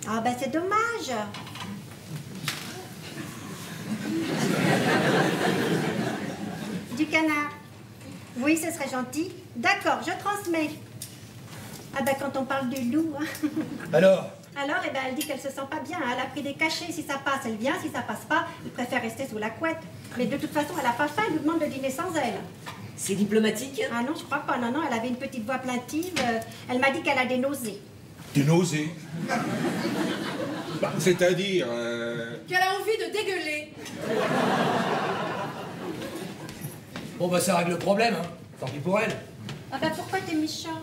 Speaker 4: Ah ben c'est dommage. Du canard. Oui, ce serait gentil. D'accord, je transmets. Ah ben quand on parle du loup, hein.
Speaker 6: Alors,
Speaker 4: Alors, eh ben, elle dit qu'elle se sent pas bien. Elle a pris des cachets. Si ça passe, elle vient. Si ça passe pas, elle préfère rester sous la couette. Mais de toute façon, elle a pas faim. Elle nous demande de dîner sans elle.
Speaker 5: C'est diplomatique?
Speaker 4: Ah non, je crois pas. Non, non, elle avait une petite voix plaintive. Elle m'a dit qu'elle a des nausées.
Speaker 1: Des nausées? Bah, c'est-à-dire...
Speaker 2: Qu'elle a envie de dégueuler.
Speaker 6: bon bah ça règle le problème, hein. Tant pis pour elle.
Speaker 4: Ah ben, pourquoi t'es méchant?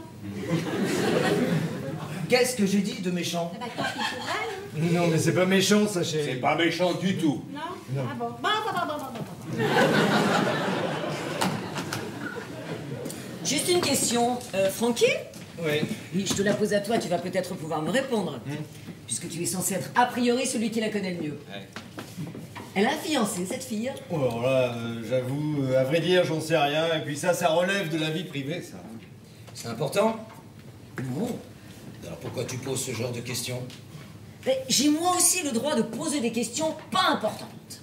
Speaker 6: Qu'est-ce que j'ai dit de méchant?
Speaker 4: Ah ben, tant pis pour elle. Hein.
Speaker 3: Non, mais c'est pas méchant, ça,
Speaker 1: C'est
Speaker 3: chérie.
Speaker 1: pas méchant du tout.
Speaker 4: Non?
Speaker 3: Non.
Speaker 4: Ah bon. Bon.
Speaker 5: Juste une question. Francky?
Speaker 3: Oui.
Speaker 5: Oui, je te la pose à toi, tu vas peut-être pouvoir me répondre. Puisque tu es censé être a priori celui qui la connaît le mieux.
Speaker 3: Ouais.
Speaker 5: Elle a un fiancé, cette fille?
Speaker 3: Oh, alors là, j'avoue, à vrai dire, j'en sais rien. Et puis ça relève de la vie privée, ça.
Speaker 6: C'est important?
Speaker 5: Non.
Speaker 6: Alors pourquoi tu poses ce genre de questions?
Speaker 5: Mais j'ai moi aussi le droit de poser des questions pas importantes.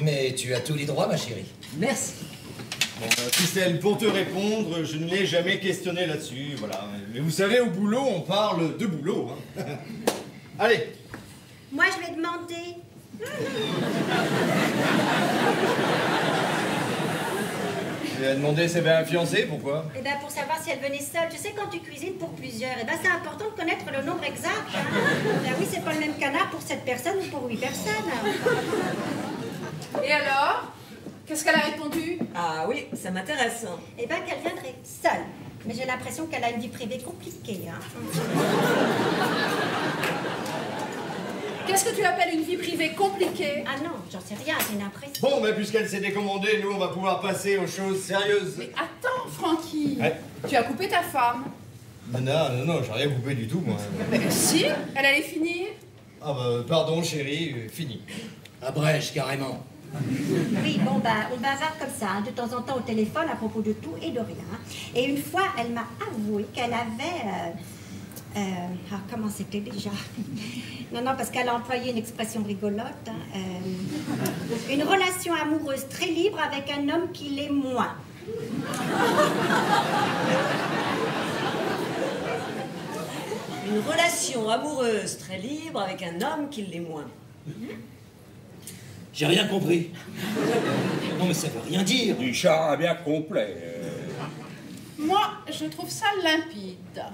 Speaker 6: Mais tu as tous les droits, ma chérie.
Speaker 5: Merci.
Speaker 3: Bon, Christelle, pour te répondre, je ne l'ai jamais questionné là-dessus, voilà. Mais vous savez, au boulot, on parle de boulot, hein. Allez.
Speaker 4: Moi, je lui ai demandé.
Speaker 3: Je lui ai demandé si elle avait un fiancé, pourquoi?
Speaker 4: Eh ben, pour savoir si elle venait seule. Tu sais, quand tu cuisines pour plusieurs, eh ben, c'est important de connaître le nombre exact. Hein. Ben oui, c'est pas le même canard pour 7 personnes ou pour 8 personnes.
Speaker 2: Et alors? Qu'est-ce qu'elle a répondu?
Speaker 5: Ah oui, ça m'intéresse.
Speaker 4: Eh bien, qu'elle viendrait seule. Mais j'ai l'impression qu'elle a une vie privée compliquée. Hein.
Speaker 2: Qu'est-ce que tu appelles une vie privée compliquée?
Speaker 4: Ah non, j'en sais rien, j'ai une impression.
Speaker 3: Bon, mais puisqu'elle s'est décommandée, nous, on va pouvoir passer aux choses sérieuses.
Speaker 2: Mais attends, Francky.
Speaker 3: Ouais.
Speaker 2: Tu as coupé ta femme.
Speaker 3: Non, j'ai rien coupé du tout, moi.
Speaker 2: Mais si, elle allait finir.
Speaker 3: Ah bah, pardon, chérie, fini.
Speaker 6: Abrège, carrément.
Speaker 4: Oui, bon, bah, on bavarde comme ça, hein, de temps en temps au téléphone à propos de tout et de rien. Et une fois, elle m'a avoué qu'elle avait... comment c'était déjà? Non, parce qu'elle a employé une expression rigolote. Hein, une relation amoureuse très libre avec un homme qui l'est moins.
Speaker 5: Une relation amoureuse très libre avec un homme qui l'est moins.
Speaker 6: J'ai rien compris. Non, mais ça veut rien dire.
Speaker 1: Du charabia complet.
Speaker 2: Moi, je trouve ça limpide.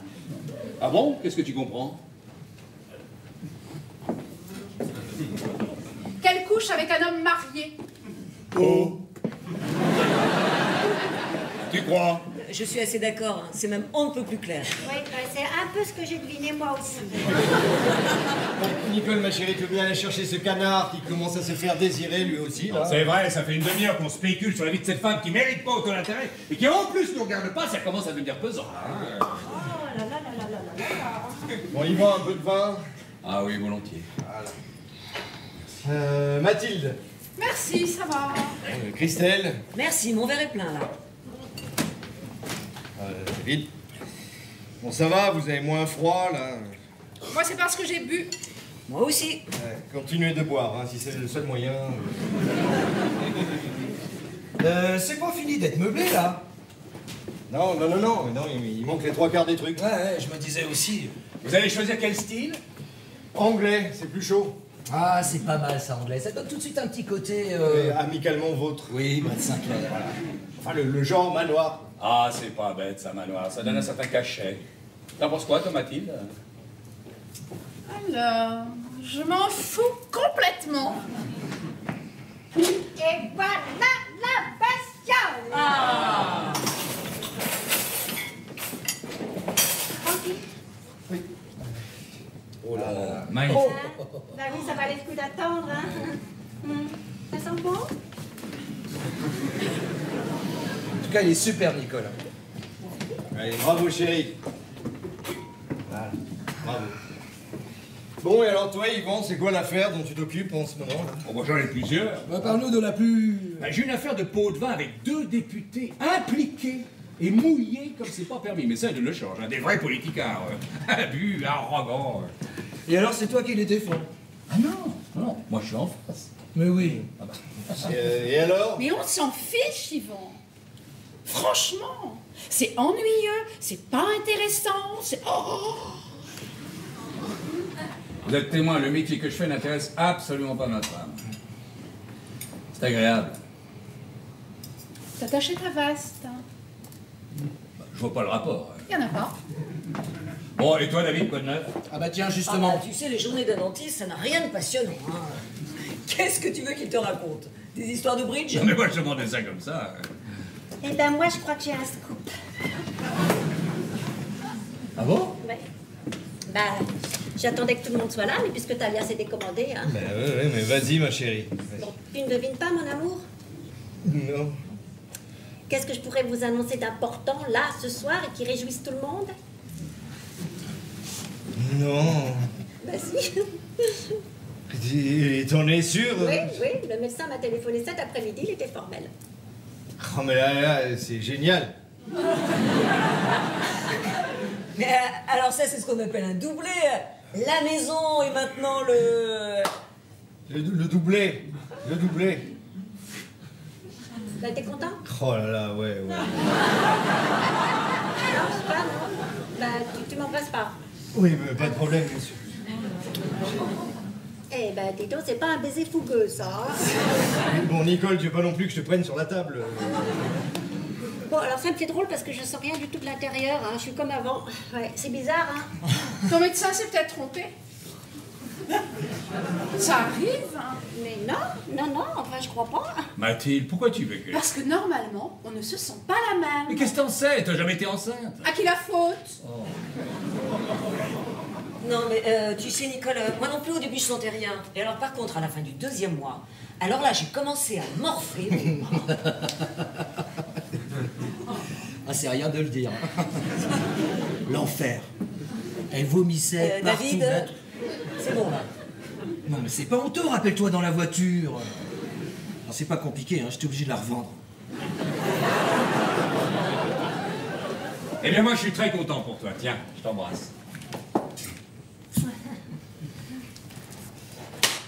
Speaker 1: Ah bon? Qu'est-ce que tu comprends?
Speaker 2: Qu'elle couche avec un homme marié.
Speaker 1: Oh. Tu crois?
Speaker 5: Je suis assez d'accord, hein. C'est même on ne peut plus clair.
Speaker 4: Oui, c'est un peu ce que j'ai deviné moi aussi.
Speaker 3: Bon, Nicole, ma chérie, tu veux bien aller chercher ce canard qui commence à se faire désirer, lui aussi, là?
Speaker 1: C'est vrai, ça fait une demi-heure qu'on spécule sur la vie de cette femme qui mérite pas autant d'intérêt et qui en plus nous regarde pas, ça commence à devenir pesant. Hein.
Speaker 4: Oh là là là là là là là.
Speaker 3: Bon, Yvan, un peu de vin?
Speaker 1: Ah oui, volontiers.
Speaker 3: Voilà. Mathilde?
Speaker 2: Merci, ça va.
Speaker 3: Christelle?
Speaker 5: Merci, mon verre est plein là.
Speaker 3: David? Bon, ça va, vous avez moins froid, là?
Speaker 2: Moi, c'est parce que j'ai bu.
Speaker 5: Moi aussi.
Speaker 3: Continuez de boire, hein, si c'est le seul moyen.
Speaker 7: C'est pas fini d'être meublé, là?
Speaker 3: Non, il manque les 3/4 des trucs.
Speaker 7: Ouais, je me disais aussi.
Speaker 1: Vous allez choisir quel style?
Speaker 3: Anglais, c'est plus chaud.
Speaker 7: Ah, c'est pas mal, ça, anglais. Ça donne tout de suite un petit côté...
Speaker 3: Amicalement vôtre.
Speaker 7: Oui, bah, de Saint-Clair, voilà.
Speaker 3: Enfin, le genre manoir.
Speaker 1: Ah, c'est pas bête, ça, manoir. Ça donne un certain cachet. T'en penses quoi, toi, Mathilde?
Speaker 2: Alors, je m'en fous complètement.
Speaker 4: Et voilà la bestiole.
Speaker 2: Ah.
Speaker 4: Tranquille.
Speaker 3: Oh là là.
Speaker 1: Magnifique.
Speaker 4: Hein? Bah oui, ça valait le coup d'attendre, hein. Ça sent bon?
Speaker 7: En tout cas, il est super, Nicole.
Speaker 3: Allez, bravo, chérie. Voilà, bravo. Bon, et alors toi, Yvan, c'est quoi l'affaire dont tu t'occupes en ce moment, là?
Speaker 1: Oh, bah, j'en ai plusieurs.
Speaker 7: Bah, parle-nous de la plus...
Speaker 1: Bah, j'ai une affaire de pot de vin avec 2 députés impliqués et mouillés comme c'est pas permis. Mais ça, je le change. Hein. Des vrais politicards. Abus, arrogants.
Speaker 7: Et alors, c'est toi qui les défends?
Speaker 1: Ah non, non, moi je suis en face.
Speaker 7: Mais oui.
Speaker 1: Ah bah.
Speaker 3: Et alors?
Speaker 2: Mais on s'en fiche, Yvan. Franchement, c'est ennuyeux, c'est pas intéressant, c'est... Oh.
Speaker 1: Vous êtes témoin, le métier que je fais n'intéresse absolument pas ma femme. C'est agréable.
Speaker 2: T'attachais ta vaste.
Speaker 1: Bah, je vois pas le rapport.
Speaker 2: Il y en a pas.
Speaker 1: Bon, et toi, David, quoi de neuf?
Speaker 7: Ah bah tiens,
Speaker 5: Ah
Speaker 7: justement.
Speaker 5: bah, tu sais, les journées d'un dentiste, ça n'a rien de passionnant. Hein. Qu'est-ce que tu veux qu'il te raconte? Des histoires de bridge?
Speaker 1: Non, mais moi, je demandais ça comme ça.
Speaker 4: Eh ben moi, je crois que j'ai un scoop.
Speaker 7: Ah bon?
Speaker 4: Ouais. Bah, j'attendais que tout le monde soit là, mais puisque Talia s'est décommandée, hein.
Speaker 3: Ben ouais, mais vas-y, ma chérie.
Speaker 4: Bon, tu ne devines pas, mon amour?
Speaker 3: Non.
Speaker 4: Qu'est-ce que je pourrais vous annoncer d'important, là, ce soir, et qui réjouisse tout le monde?
Speaker 3: Non.
Speaker 4: Bah si.
Speaker 3: Et t'en es sûr?
Speaker 4: Oui, le médecin m'a téléphoné cet après-midi, il était formel.
Speaker 3: Oh, mais là, c'est génial.
Speaker 5: Mais alors ça, c'est ce qu'on appelle un doublé. La maison et maintenant le...
Speaker 3: Le doublé. Le doublé.
Speaker 4: Bah, t'es content?
Speaker 3: Oh là là, ouais.
Speaker 4: Non, c'est pas, non. Bah, tu m'embrasses pas.
Speaker 3: Oui, mais pas de problème, bien sûr.
Speaker 4: Eh ben, dis donc, c'est pas un baiser fougueux, ça. Hein.
Speaker 3: Bon, Nicole, tu veux pas non plus que je te prenne sur la table?
Speaker 4: Bon, alors ça me fait drôle parce que je sens rien du tout de l'intérieur, hein. Je suis comme avant. Ouais, c'est bizarre, hein.
Speaker 2: Ton médecin s'est peut-être trompé. Ça arrive, hein.
Speaker 4: Mais non, enfin je crois pas.
Speaker 1: Mathilde, pourquoi tu veux que...
Speaker 2: Parce que normalement, on ne se sent pas la même.
Speaker 1: Mais qu'est-ce que t'en sais? T'as jamais été enceinte?
Speaker 2: À qui la faute?
Speaker 5: Non, mais tu sais, Nicole, moi non plus au début je sentais rien. Et alors par contre, à la fin du 2e mois, alors là j'ai commencé à morfler. Mais...
Speaker 7: Ah, c'est rien de le dire. L'enfer. Elle vomissait partout.
Speaker 5: David, c'est bon là.
Speaker 7: Non, mais c'est pas honteux, rappelle-toi dans la voiture. Alors, c'est pas compliqué, hein, j'étais obligé de la revendre.
Speaker 1: Eh bien, moi, je suis très content pour toi. Tiens, je t'embrasse.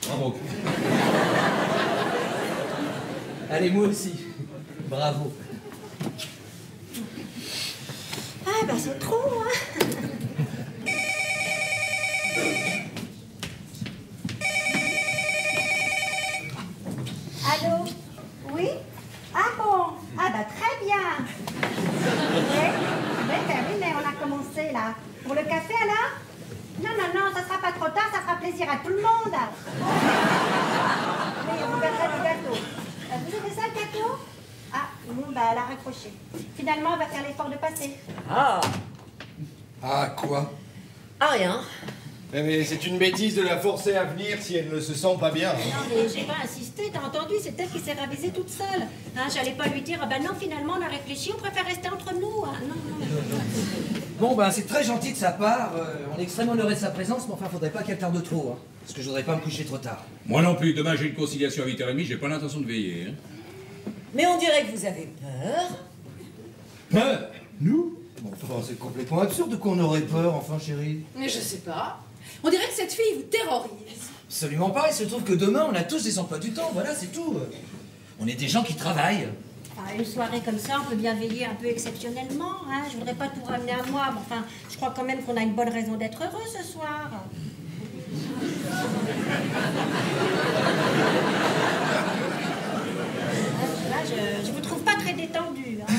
Speaker 1: Bravo.
Speaker 7: Allez, moi aussi. Bravo.
Speaker 4: Ah bah c'est trop, hein. Allô? Oui? Ah bon? Ah bah très bien. Oui, mais on a commencé là. Pour le café alors? Non, ça sera pas trop tard, ça fera plaisir à tout le monde. Oui, on vous verra du gâteau. Vous avez ça le gâteau? Ah, bon bah elle a raccroché. Finalement, on va faire l'effort de passer.
Speaker 5: Ah,
Speaker 7: Ah, quoi?
Speaker 5: ah rien.
Speaker 3: Mais c'est une bêtise de la forcer à venir si elle ne se sent pas bien.
Speaker 4: Non mais j'ai pas insisté, t'as entendu, c'est elle qui s'est ravisée toute seule. Hein, j'allais pas lui dire, ah ben non, finalement on a réfléchi, on préfère rester entre nous. Hein. Non.
Speaker 7: Bon, ben, c'est très gentil de sa part. On est extrêmement honoré de sa présence, mais enfin, faudrait pas qu'elle tarde trop, hein, parce que je voudrais pas me coucher trop tard.
Speaker 1: Moi non plus. Demain, j'ai une conciliation à 8h30. J'ai pas l'intention de veiller. Hein.
Speaker 5: Mais on dirait que vous avez peur.
Speaker 7: Peur? Nous? Bon, enfin, c'est complètement absurde de quoi on aurait peur, enfin, chérie.
Speaker 2: Mais je sais pas. On dirait que cette fille vous terrorise.
Speaker 7: Absolument pas, il se trouve que demain, on a tous des emplois du temps, voilà, c'est tout. On est des gens qui travaillent.
Speaker 4: Ah, une soirée comme ça, on peut bien veiller un peu exceptionnellement. Hein. Je voudrais pas tout ramener à moi, mais enfin, je crois quand même qu'on a une bonne raison d'être heureux ce soir. Là, je vous trouve pas très détendu. Hein.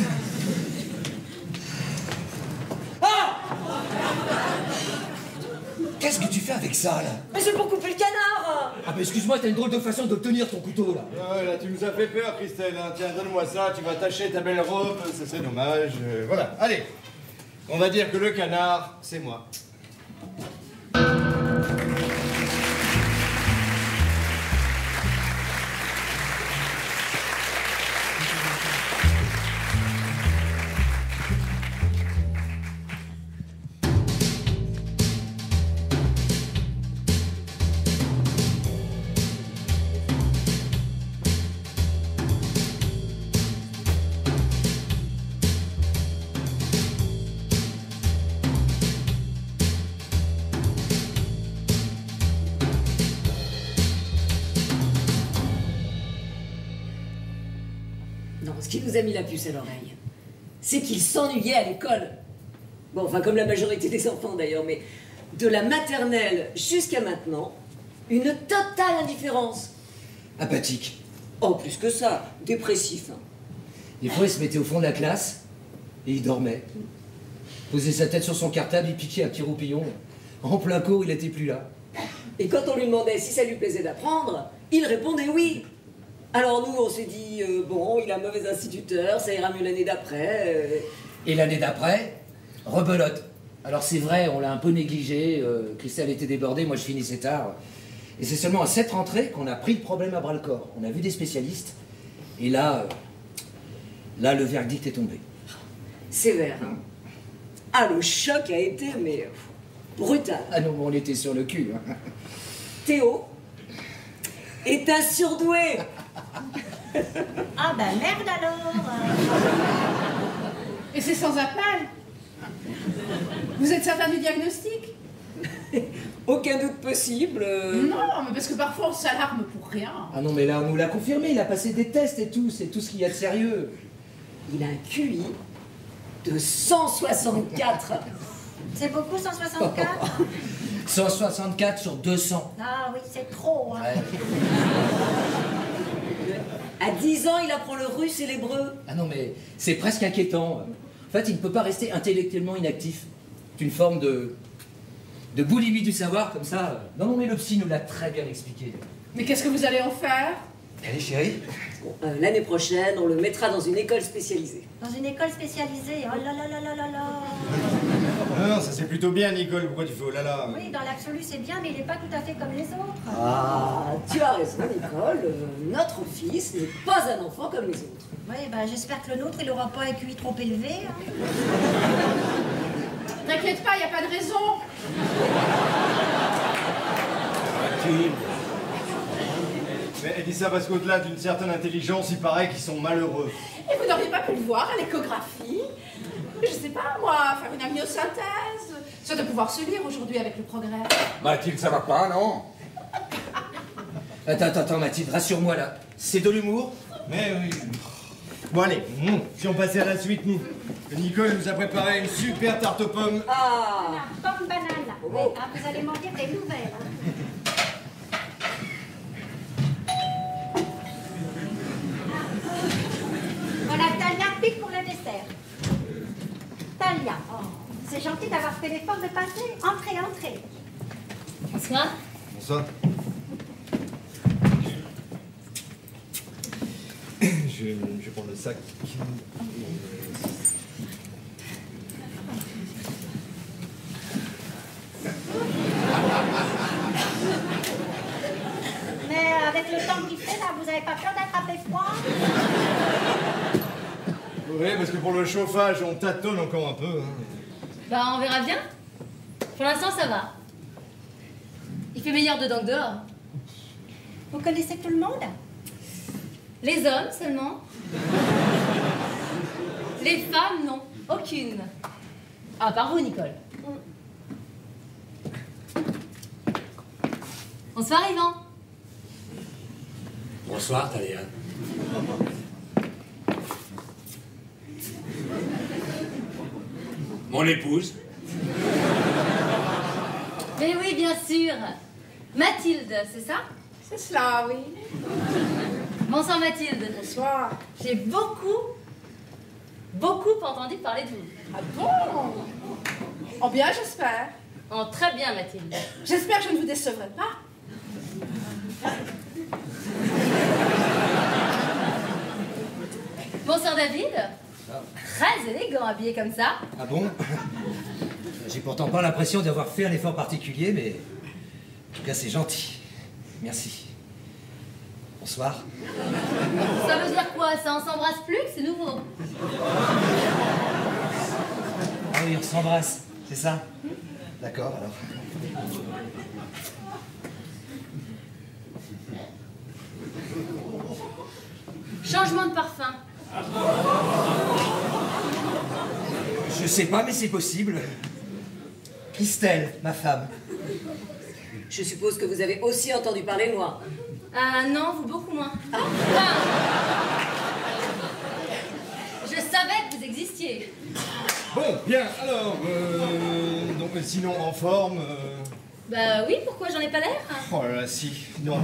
Speaker 7: Qu'est-ce que tu fais avec ça, là?
Speaker 5: Mais c'est pour couper le canard.
Speaker 7: Ah, bah, excuse-moi, t'as une drôle de façon d'obtenir ton couteau, là.
Speaker 3: Ouais, là, tu nous as fait peur, Christelle. Hein. Tiens, donne-moi ça, tu vas tacher ta belle robe, ça c'est dommage. Voilà, allez. On va dire que le canard, c'est moi.
Speaker 5: Non, ce qui nous a mis la puce à l'oreille, c'est qu'il s'ennuyait à l'école. Bon, enfin, comme la majorité des enfants d'ailleurs, mais de la maternelle jusqu'à maintenant, une totale indifférence.
Speaker 7: Apathique.
Speaker 5: Oh, plus que ça, dépressif. Hein.
Speaker 7: Des fois, il se mettait au fond de la classe et il dormait. Posait sa tête sur son cartable, il piquait un petit roupillon. En plein cours, il était plus là.
Speaker 5: Et quand on lui demandait si ça lui plaisait d'apprendre, il répondait oui. Alors nous, on s'est dit, bon, il a un mauvais instituteur, ça ira mieux l'année d'après.
Speaker 7: Et l'année d'après, rebelote. Alors c'est vrai, on l'a un peu négligé, Christelle était débordée, moi je finissais tard. Et c'est seulement à cette rentrée qu'on a pris le problème à bras-le-corps. On a vu des spécialistes, et là, le verdict est tombé.
Speaker 5: Sévère, hein. Ah, le choc a été, mais brutal.
Speaker 7: Ah non, on était sur le cul. Hein.
Speaker 5: Théo est un surdoué.
Speaker 4: Ah bah merde alors.
Speaker 2: Et c'est sans appel. Vous êtes certain du diagnostic?
Speaker 5: Aucun doute possible.
Speaker 2: Non, mais parce que parfois on s'alarme pour rien.
Speaker 7: Ah non, mais là, on nous l'a confirmé, il a passé des tests et tout, c'est tout ce qu'il y a de sérieux.
Speaker 5: Il a un QI de 164.
Speaker 4: C'est beaucoup 164?
Speaker 7: 164 sur 200.
Speaker 4: Ah oui, c'est trop. Hein.
Speaker 7: Ouais.
Speaker 5: À 10 ans, il apprend le russe et l'hébreu.
Speaker 7: Ah non, mais c'est presque inquiétant. En fait, il ne peut pas rester intellectuellement inactif. C'est une forme de de boulimie du savoir, comme ça. Non, non, mais le psy nous l'a très bien expliqué.
Speaker 2: Mais qu'est-ce que vous allez en faire?
Speaker 7: Allez, chérie.
Speaker 5: Bon, l'année prochaine, on le mettra dans une école spécialisée.
Speaker 4: Dans une école spécialisée. Oh là là là là là là.
Speaker 3: Non, ça c'est plutôt bien, Nicole. Pourquoi tu fais oh là là?
Speaker 4: Oui, dans l'absolu c'est bien, mais il n'est pas tout à fait comme les autres.
Speaker 5: Ah, tu as raison, Nicole. Notre fils n'est pas un enfant comme les autres.
Speaker 4: Oui, bah j'espère que le nôtre, il n'aura pas un QI trop élevé. Hein.
Speaker 2: T'inquiète pas, il n'y a pas de raison.
Speaker 3: Mais elle dit ça parce qu'au-delà d'une certaine intelligence, il paraît qu'ils sont malheureux.
Speaker 2: Et vous n'auriez pas pu le voir à l'échographie? Je sais pas, moi, faire une amniosynthèse. Ça doit pouvoir se lire aujourd'hui avec le progrès.
Speaker 1: Mathilde, ça va pas, non?
Speaker 7: Attends, Mathilde, rassure-moi là. C'est de l'humour?
Speaker 3: Mais oui. Bon allez, si on passait à la suite, nous. Nicole nous a préparé une super tarte aux pommes.
Speaker 5: Ah,
Speaker 4: Voilà, pomme banane.
Speaker 5: Oh.
Speaker 4: Ah, vous allez m'en dire des nouvelles. Hein. Voilà, Talia, pique pour le dessert. Talia, oh, c'est gentil d'avoir fait l'effort de passer. Entrez, entrez.
Speaker 8: Bonsoir.
Speaker 3: Bonsoir. Je vais prendre le sac.
Speaker 4: Mais avec le temps qu'il fait là, vous n'avez pas peur d'attraper froid?
Speaker 3: Oui, parce que pour le chauffage, on tâtonne encore un peu. Hein.
Speaker 8: Bah, on verra bien. Pour l'instant, ça va. Il fait meilleur dedans que dehors.
Speaker 4: Vous connaissez tout le monde?
Speaker 8: Les hommes seulement. Les femmes, non. Aucune. À part vous, Nicole. Bonsoir, Yvan.
Speaker 7: Bonsoir, Talia.
Speaker 1: Mon épouse.
Speaker 8: Mais oui, bien sûr. Mathilde, c'est ça?
Speaker 2: C'est cela, oui.
Speaker 8: Bonsoir, Mathilde.
Speaker 2: Bonsoir.
Speaker 8: J'ai beaucoup entendu parler de vous.
Speaker 2: Ah bon? Oh bien, j'espère.
Speaker 8: Oh, très bien, Mathilde.
Speaker 2: J'espère que je ne vous décevrai pas.
Speaker 8: Bonsoir, David. Très élégant, habillé comme ça.
Speaker 7: Ah bon? J'ai pourtant pas l'impression d'avoir fait un effort particulier, mais en tout cas c'est gentil. Merci. Bonsoir.
Speaker 8: Ça veut dire quoi? Ça, on s'embrasse plus? C'est nouveau.
Speaker 7: Ah oui, on s'embrasse, c'est ça? D'accord, alors.
Speaker 8: Changement de parfum.
Speaker 7: Je sais pas, mais c'est possible. Christelle, ma femme.
Speaker 5: je suppose que vous avez aussi entendu parler de moi.
Speaker 8: Ah non, vous beaucoup moins. Enfin, je savais que vous existiez.
Speaker 3: Bon, bien, alors, donc, sinon en forme.
Speaker 8: Bah oui, pourquoi j'en ai pas l'air?
Speaker 3: Oh là là, si, non.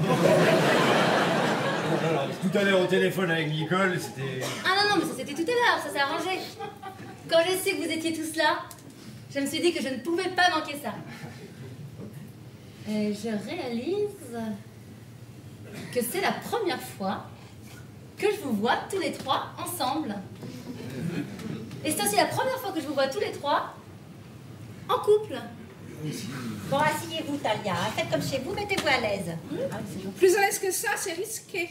Speaker 3: Alors, tout à l'heure au téléphone avec Nicole, c'était...
Speaker 8: Ah non, non, mais ça c'était tout à l'heure, ça s'est arrangé. Quand j'ai su que vous étiez tous là, je me suis dit que je ne pouvais pas manquer ça. Et je réalise que c'est la première fois que je vous vois tous les trois ensemble. Et c'est aussi la première fois que je vous vois tous les trois en couple.
Speaker 4: Bon, asseyez-vous, Talia. Faites comme chez vous, mettez-vous à l'aise.
Speaker 2: Plus à l'aise que ça, c'est risqué.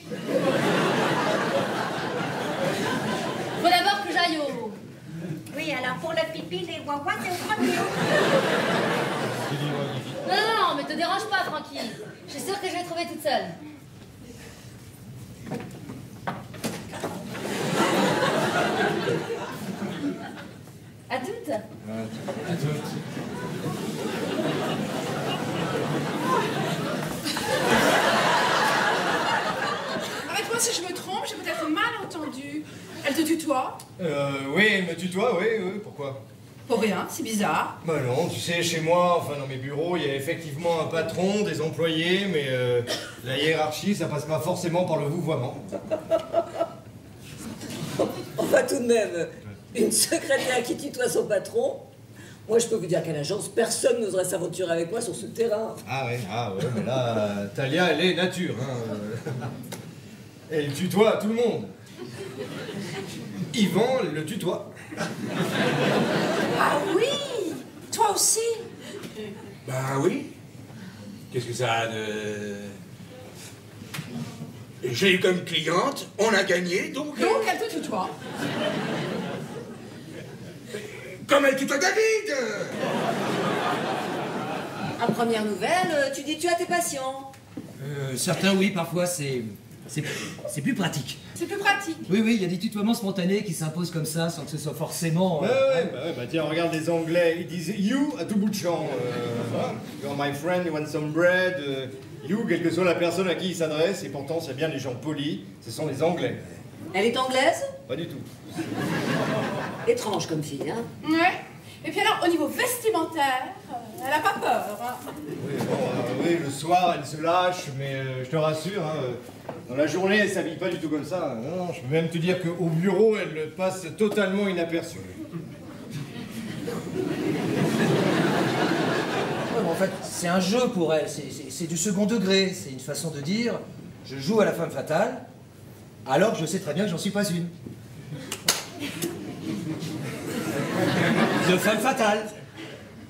Speaker 8: Faut d'abord que j'aille au...
Speaker 4: Oui, alors pour le pipi, les wawas, c'est au premier.
Speaker 8: Non, non, non, mais te dérange pas, Francky. Je suis sûre que je vais trouver toute seule. À toutes.
Speaker 3: À toutes.
Speaker 2: Arrête-moi si je me trompe, j'ai peut-être mal entendu. Elle te tutoie?
Speaker 3: Oui, elle me tutoie, oui, pourquoi?
Speaker 2: Pour rien, c'est bizarre.
Speaker 3: Bah non, tu sais, chez moi, enfin dans mes bureaux, il y a effectivement un patron, des employés, mais la hiérarchie, ça passe pas forcément par le vouvoiement.
Speaker 5: Enfin, tout de même, une secrétaire qui tutoie son patron, Moi, je peux vous dire qu'à l'agence, personne n'oserait s'aventurer avec moi sur ce terrain.
Speaker 3: Ah ouais, mais là, Talia, elle est nature. Hein. Elle tutoie tout le monde. Yvan le tutoie.
Speaker 2: Ah oui! Toi aussi!
Speaker 1: Ben oui. Qu'est-ce que ça a de... J'ai eu comme cliente, on a gagné, donc...
Speaker 2: Donc, elle te tutoie.
Speaker 1: Comme elle tutoie David.
Speaker 5: À première nouvelle, tu dis tu as tes patients.
Speaker 7: Certains, oui, parfois, c'est plus pratique.
Speaker 2: C'est plus pratique.
Speaker 7: Oui, il y a des tutoiements spontanés qui s'imposent comme ça, sans que ce soit forcément...
Speaker 3: Bah tiens, regarde les Anglais, ils disent you à tout bout de champ. You're my friend, you want some bread. You, quelle que soit la personne à qui il s'adresse, et pourtant c'est bien les gens polis, ce sont les Anglais.
Speaker 5: Elle est anglaise?
Speaker 3: Pas du tout.
Speaker 5: Étrange comme fille, hein?
Speaker 2: Ouais. Et puis alors, au niveau vestimentaire, elle a pas peur. Hein.
Speaker 3: Oui, le soir, elle se lâche, mais je te rassure, hein, dans la journée, elle s'habille pas du tout comme ça. Non, je peux même te dire qu'au bureau, elle passe totalement inaperçue.
Speaker 7: En fait, c'est un jeu pour elle, c'est du second degré, c'est une façon de dire je joue à la femme fatale, alors que je sais très bien que j'en suis pas une. De femme fatale.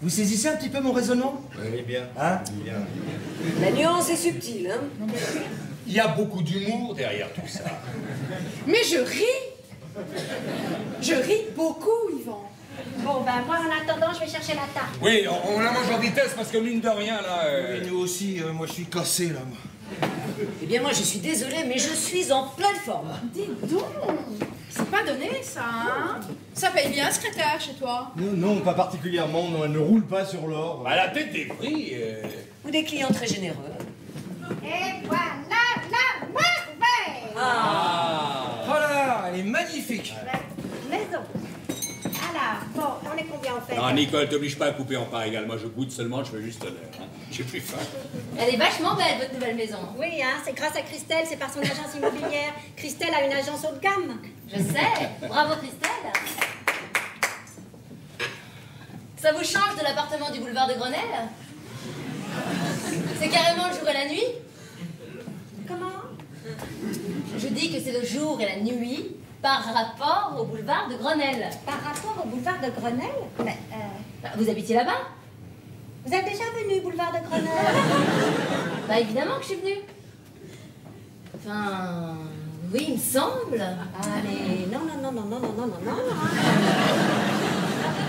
Speaker 7: Vous saisissez un petit peu mon raisonnement?
Speaker 3: Oui, bien.
Speaker 7: Hein?
Speaker 3: Bien.
Speaker 5: La nuance est subtile, hein?
Speaker 1: Il y a beaucoup d'humour derrière tout ça.
Speaker 2: Mais je ris. Je ris beaucoup, Yvan.
Speaker 4: Bon, ben moi, en attendant, je vais chercher la tarte.
Speaker 1: Oui, on la mange en vitesse parce que mine de rien, là...
Speaker 7: Oui, nous aussi, moi je suis cassé là.
Speaker 5: Eh bien, moi, je suis désolée, mais je suis en pleine forme.
Speaker 2: Dis donc. C'est pas donné, ça, hein? Ça paye bien, secrétaire, chez toi?
Speaker 3: Non, pas particulièrement, non, elle ne roule pas sur l'or.
Speaker 1: À la tête des prix...
Speaker 5: Ou des clients très généreux.
Speaker 4: Et voilà la merveille!
Speaker 7: Voilà, elle est magnifique.
Speaker 4: Maison. Alors, bon, on est combien en fait?
Speaker 1: Non, Nicole, t'oblige pas à couper en part égale. Moi, je goûte seulement, je fais juste l'heure. Hein. J'ai plus faim.
Speaker 8: Elle est vachement belle, votre nouvelle maison.
Speaker 4: Oui, hein, c'est grâce à Christelle, c'est par son agence immobilière. Christelle a une agence haut de gamme.
Speaker 8: Je sais. Bravo, Christelle. Ça vous change de l'appartement du boulevard de Grenelle? C'est carrément le jour et la nuit?
Speaker 4: Comment?
Speaker 8: Je dis que c'est le jour et la nuit par rapport au boulevard de Grenelle.
Speaker 4: Par rapport au boulevard de Grenelle? Mais,
Speaker 8: Bah, vous habitiez là-bas?
Speaker 4: vous êtes déjà venu, boulevard de Grenelle?
Speaker 8: Bah évidemment que je suis venue. Enfin, oui, il me semble.
Speaker 4: Allez, non. Vous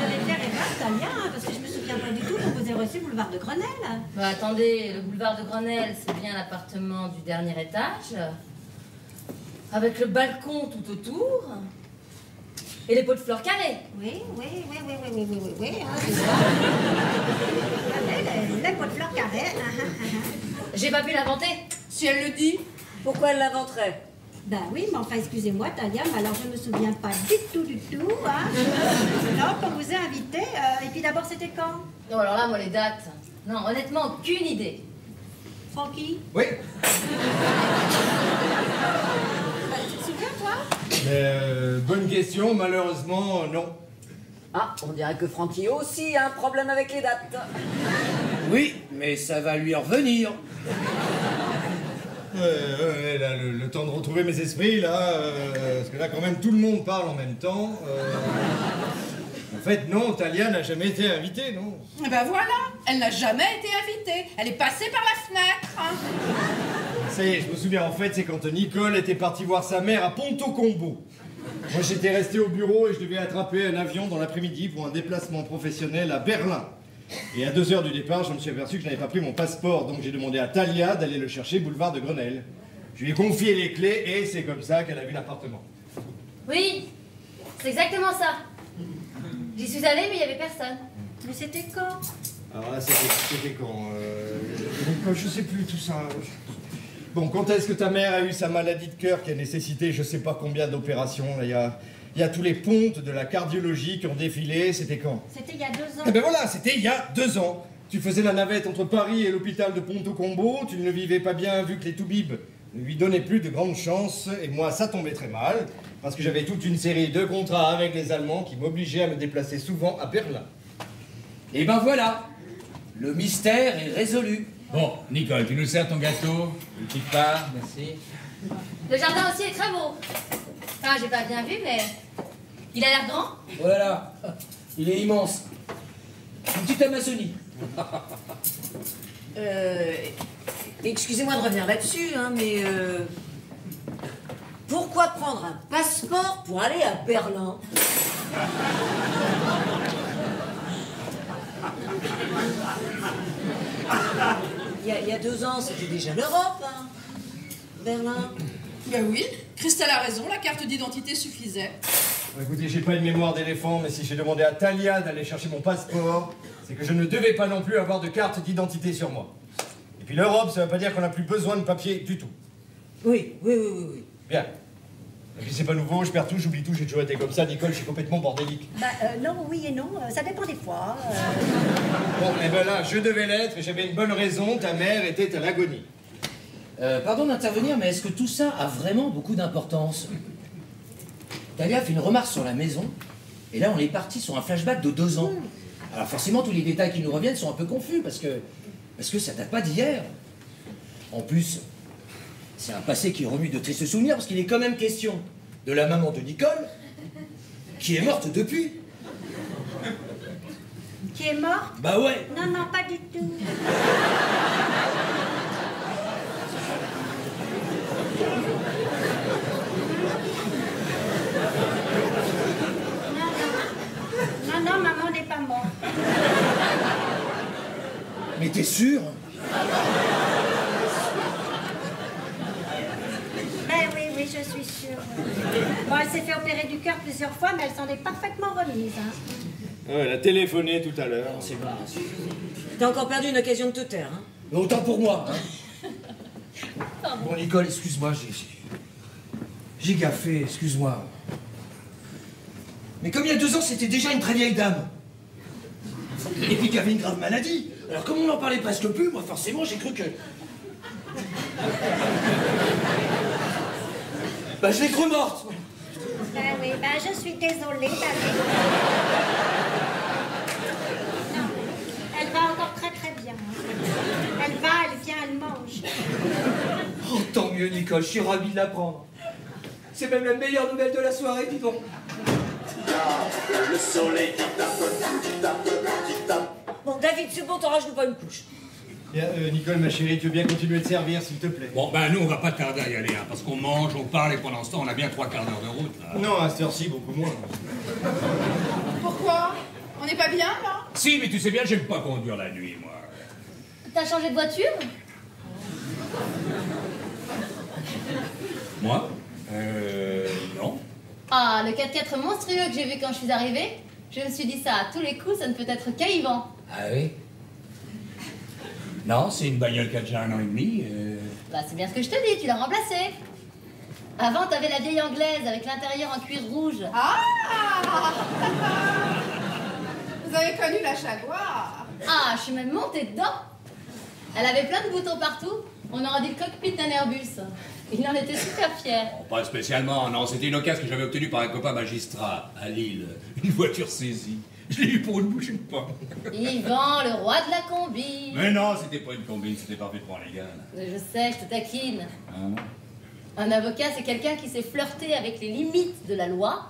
Speaker 4: allez faire erreur, Talia, hein, parce que je me souviens pas du tout qu'on vous ait reçu boulevard de Grenelle.
Speaker 8: Bah attendez, le boulevard de Grenelle, c'est bien l'appartement du dernier étage, avec le balcon tout autour, et les pots de fleurs carrés.
Speaker 4: Oui, hein, c'est ça. Les pots de fleurs carrés.
Speaker 8: J'ai pas pu l'inventer.
Speaker 2: Si elle le dit.
Speaker 5: Pourquoi elle l'inventerait?
Speaker 4: Ben oui, mais enfin, excusez-moi, Talia, mais alors je me souviens pas du tout, hein. Non, qu'on vous ait invité, et puis d'abord, c'était quand?
Speaker 8: Non, alors là, moi, les dates. Non, honnêtement, aucune idée.
Speaker 4: Francky?
Speaker 7: Oui.
Speaker 4: Tu te souviens, toi?
Speaker 3: Bonne question, malheureusement, non.
Speaker 5: Ah, on dirait que Francky aussi a un problème avec les dates.
Speaker 7: Oui, mais ça va lui revenir.
Speaker 3: Là, le temps de retrouver mes esprits, là, parce que là, quand même, tout le monde parle en même temps. En fait, non, Talia n'a jamais été invitée, non.
Speaker 2: Eh ben voilà, elle n'a jamais été invitée. Elle est passée par la fenêtre. Hein.
Speaker 3: Ça y est, je me souviens, en fait, c'est quand Nicole était partie voir sa mère à Ponto Combo. Moi, j'étais resté au bureau et je devais attraper un avion dans l'après-midi pour un déplacement professionnel à Berlin. Et à 2h du départ, je me suis aperçu que je n'avais pas pris mon passeport, donc j'ai demandé à Talia d'aller le chercher boulevard de Grenelle. Je lui ai confié les clés et c'est comme ça qu'elle a vu l'appartement.
Speaker 8: Oui, c'est exactement ça. J'y suis allée, mais il n'y avait personne.
Speaker 4: Mais c'était quand?
Speaker 3: Alors là, c'était quand je sais plus tout ça. Bon, quand est-ce que ta mère a eu sa maladie de cœur qui a nécessité je sais pas combien d'opérations? Il y a tous les pontes de la cardiologie qui ont défilé, c'était quand?
Speaker 4: C'était il y a 2 ans.
Speaker 3: Eh ben voilà, c'était il y a 2 ans. Tu faisais la navette entre Paris et l'hôpital de Ponto Combo, tu ne vivais pas bien vu que les toubibs ne lui donnaient plus de grandes chances, et moi ça tombait très mal, parce que j'avais toute une série de contrats avec les Allemands qui m'obligeaient à me déplacer souvent à Berlin.
Speaker 7: Et ben voilà, le mystère est résolu.
Speaker 1: Bon, Nicole, tu nous sers ton gâteau, une petite part, merci.
Speaker 8: Le jardin aussi est très beau. Enfin, j'ai pas bien vu, mais il a l'air grand.
Speaker 7: Oh là là, il est immense. Une petite Amazonie.
Speaker 5: Excusez-moi de revenir là-dessus, hein, mais pourquoi prendre un passeport pour aller à Berlin? Il y a 2 ans, c'était déjà l'Europe, hein. Berlin.
Speaker 2: Ben oui, Christelle a raison, la carte d'identité suffisait.
Speaker 3: Bon, écoutez, j'ai pas une mémoire d'éléphant, mais si j'ai demandé à Talia d'aller chercher mon passeport, c'est que je ne devais pas non plus avoir de carte d'identité sur moi. Et puis l'Europe, ça veut pas dire qu'on n'a plus besoin de papier du tout.
Speaker 5: Oui.
Speaker 3: Bien. Et puis c'est pas nouveau, je perds tout, j'oublie tout, j'ai toujours été comme ça, Nicole, je suis complètement bordélique.
Speaker 4: Bah, non, oui et non, ça dépend des fois.
Speaker 3: Bon, et ben là, je devais l'être, et j'avais une bonne raison, ta mère était à l'agonie.
Speaker 7: Pardon d'intervenir, mais est-ce que tout ça a vraiment beaucoup d'importance? Talia fait une remarque sur la maison, et là on est parti sur un flashback de 2 ans. Alors forcément, tous les détails qui nous reviennent sont un peu confus, parce que ça date pas d'hier. En plus, c'est un passé qui remue de tristes souvenirs, parce qu'il est quand même question de la maman de Nicole, qui est morte depuis.
Speaker 4: Qui est mort?
Speaker 7: Bah ouais.
Speaker 4: Non, pas du tout. Non, maman n'est pas morte.
Speaker 7: Mais t'es sûr?
Speaker 4: Oui, je suis sûre. Bon, elle s'est fait opérer du cœur plusieurs fois, mais elle s'en est parfaitement remise. Hein.
Speaker 3: Ouais, elle a téléphoné tout à l'heure.
Speaker 7: C'est bon.
Speaker 5: T'as encore perdu une occasion de te taire, hein.
Speaker 7: Mais autant pour moi, hein. Bon, Nicole, excuse-moi, j'ai gaffé, excuse-moi. Mais comme il y a 2 ans, c'était déjà une très vieille dame. Et puis qu'elle avait une grave maladie. Alors comme on n'en parlait presque plus, moi forcément j'ai cru que... Bah je l'ai cru morte.
Speaker 4: Oui, je suis désolée, David. Non, elle va encore très bien. Hein. Elle va, elle vient, elle mange.
Speaker 7: Oh tant mieux Nicole, je suis ravi de l'apprendre. C'est même la meilleure nouvelle de la soirée, dis donc.
Speaker 9: Le soleil qui tape.
Speaker 5: Bon, David, c'est bon, t'en rajoutes pas une couche.
Speaker 3: Bien, Nicole, ma chérie, tu veux bien continuer de servir, s'il te plaît?
Speaker 1: Bon, ben nous, on va pas tarder à y aller, hein, parce qu'on mange, on parle, et pendant ce temps, on a bien 3 quarts d'heure de route, là.
Speaker 3: Non, à cette heure-ci, beaucoup moins.
Speaker 2: Pourquoi? On n'est pas bien, là?
Speaker 1: Si, mais tu sais bien, j'aime pas conduire la nuit, moi.
Speaker 8: T'as changé de voiture?
Speaker 1: Moi? Non.
Speaker 8: Ah, le 4x4 monstrueux que j'ai vu quand je suis arrivée, je me suis dit ça, à tous les coups, ça ne peut être qu'Yvan.
Speaker 7: Ah oui?
Speaker 1: Non, c'est une bagnole qui a déjà 1 an et demi.
Speaker 8: Bah, c'est bien ce que je te dis, tu l'as remplacée. Avant, t'avais la vieille anglaise avec l'intérieur en cuir rouge.
Speaker 2: Ah! Vous avez connu la Jaguar?
Speaker 8: Ah, je suis même montée dedans. Elle avait plein de boutons partout. On aurait dit le cockpit d'un Airbus. Il en était super fier.
Speaker 1: Bon, pas spécialement, non. C'était une occasion que j'avais obtenue par un copain magistrat à Lille. Une voiture saisie. Je l'ai eu pour une bouchée de pain.
Speaker 8: Yvan, le roi de la combine.
Speaker 1: Mais non, c'était pas une combine, c'était parfaitement légal.
Speaker 8: Je sais, je te taquine.
Speaker 1: Hein?
Speaker 8: Un avocat, c'est quelqu'un qui sait flirter avec les limites de la loi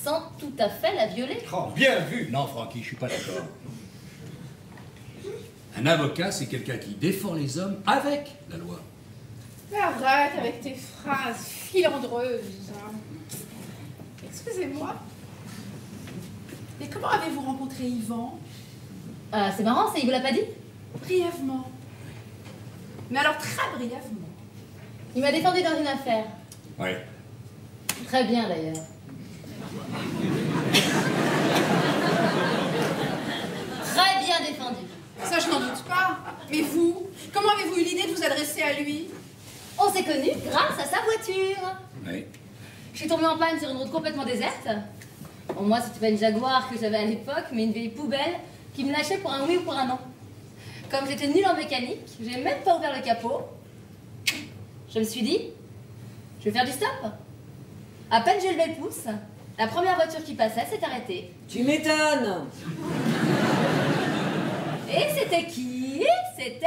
Speaker 8: sans tout à fait la violer.
Speaker 3: Oh, bien vu!
Speaker 1: Non, Francky, je suis pas d'accord. Un avocat, c'est quelqu'un qui défend les hommes avec la loi.
Speaker 2: Mais arrête avec tes phrases filandreuses. Excusez-moi. Mais comment avez-vous rencontré Yvan?
Speaker 8: C'est marrant, ça, il vous l'a pas dit?
Speaker 2: Brièvement. Mais alors très brièvement.
Speaker 8: Il m'a défendu dans une affaire.
Speaker 1: Oui.
Speaker 8: Très bien, d'ailleurs. Très bien défendu.
Speaker 2: Ça, je n'en doute pas. Mais vous, comment avez-vous eu l'idée de vous adresser à lui?
Speaker 8: On s'est connus grâce à sa voiture.
Speaker 1: Oui.
Speaker 8: Je suis tombée en panne sur une route complètement déserte. Bon, moi, c'était pas une Jaguar que j'avais à l'époque, mais une vieille poubelle qui me lâchait pour un oui ou pour un non. Comme j'étais nulle en mécanique, j'ai même pas ouvert le capot. Je me suis dit, je vais faire du stop. À peine j'ai levé le pouce, la première voiture qui passait s'est arrêtée.
Speaker 5: Tu m'étonnes.
Speaker 8: Et c'était qui? C'était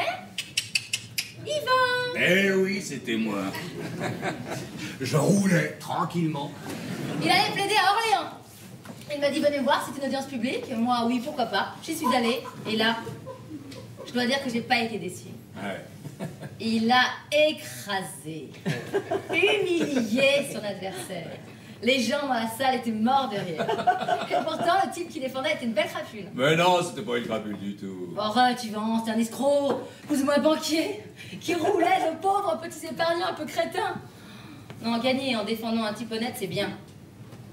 Speaker 8: Yvan.
Speaker 1: Eh oui, c'était moi. Je roulais tranquillement.
Speaker 8: Il allait plaider à Orléans. Il m'a dit venez me voir, c'est une audience publique. Moi, oui, pourquoi pas. J'y suis allée. Et là, je dois dire que j'ai pas été déçue.
Speaker 1: Ouais.
Speaker 8: Il a écrasé, humilié son adversaire. Les gens dans la salle étaient morts de rire. Et pourtant, le type qui défendait était une belle crapule.
Speaker 1: Mais non, c'était pas une crapule du tout.
Speaker 8: Arrête, Yvan, c'est un escroc, plus ou moins banquier, qui roulait de pauvres petits épargnants un peu crétins. Non, gagner en défendant un type honnête, c'est bien.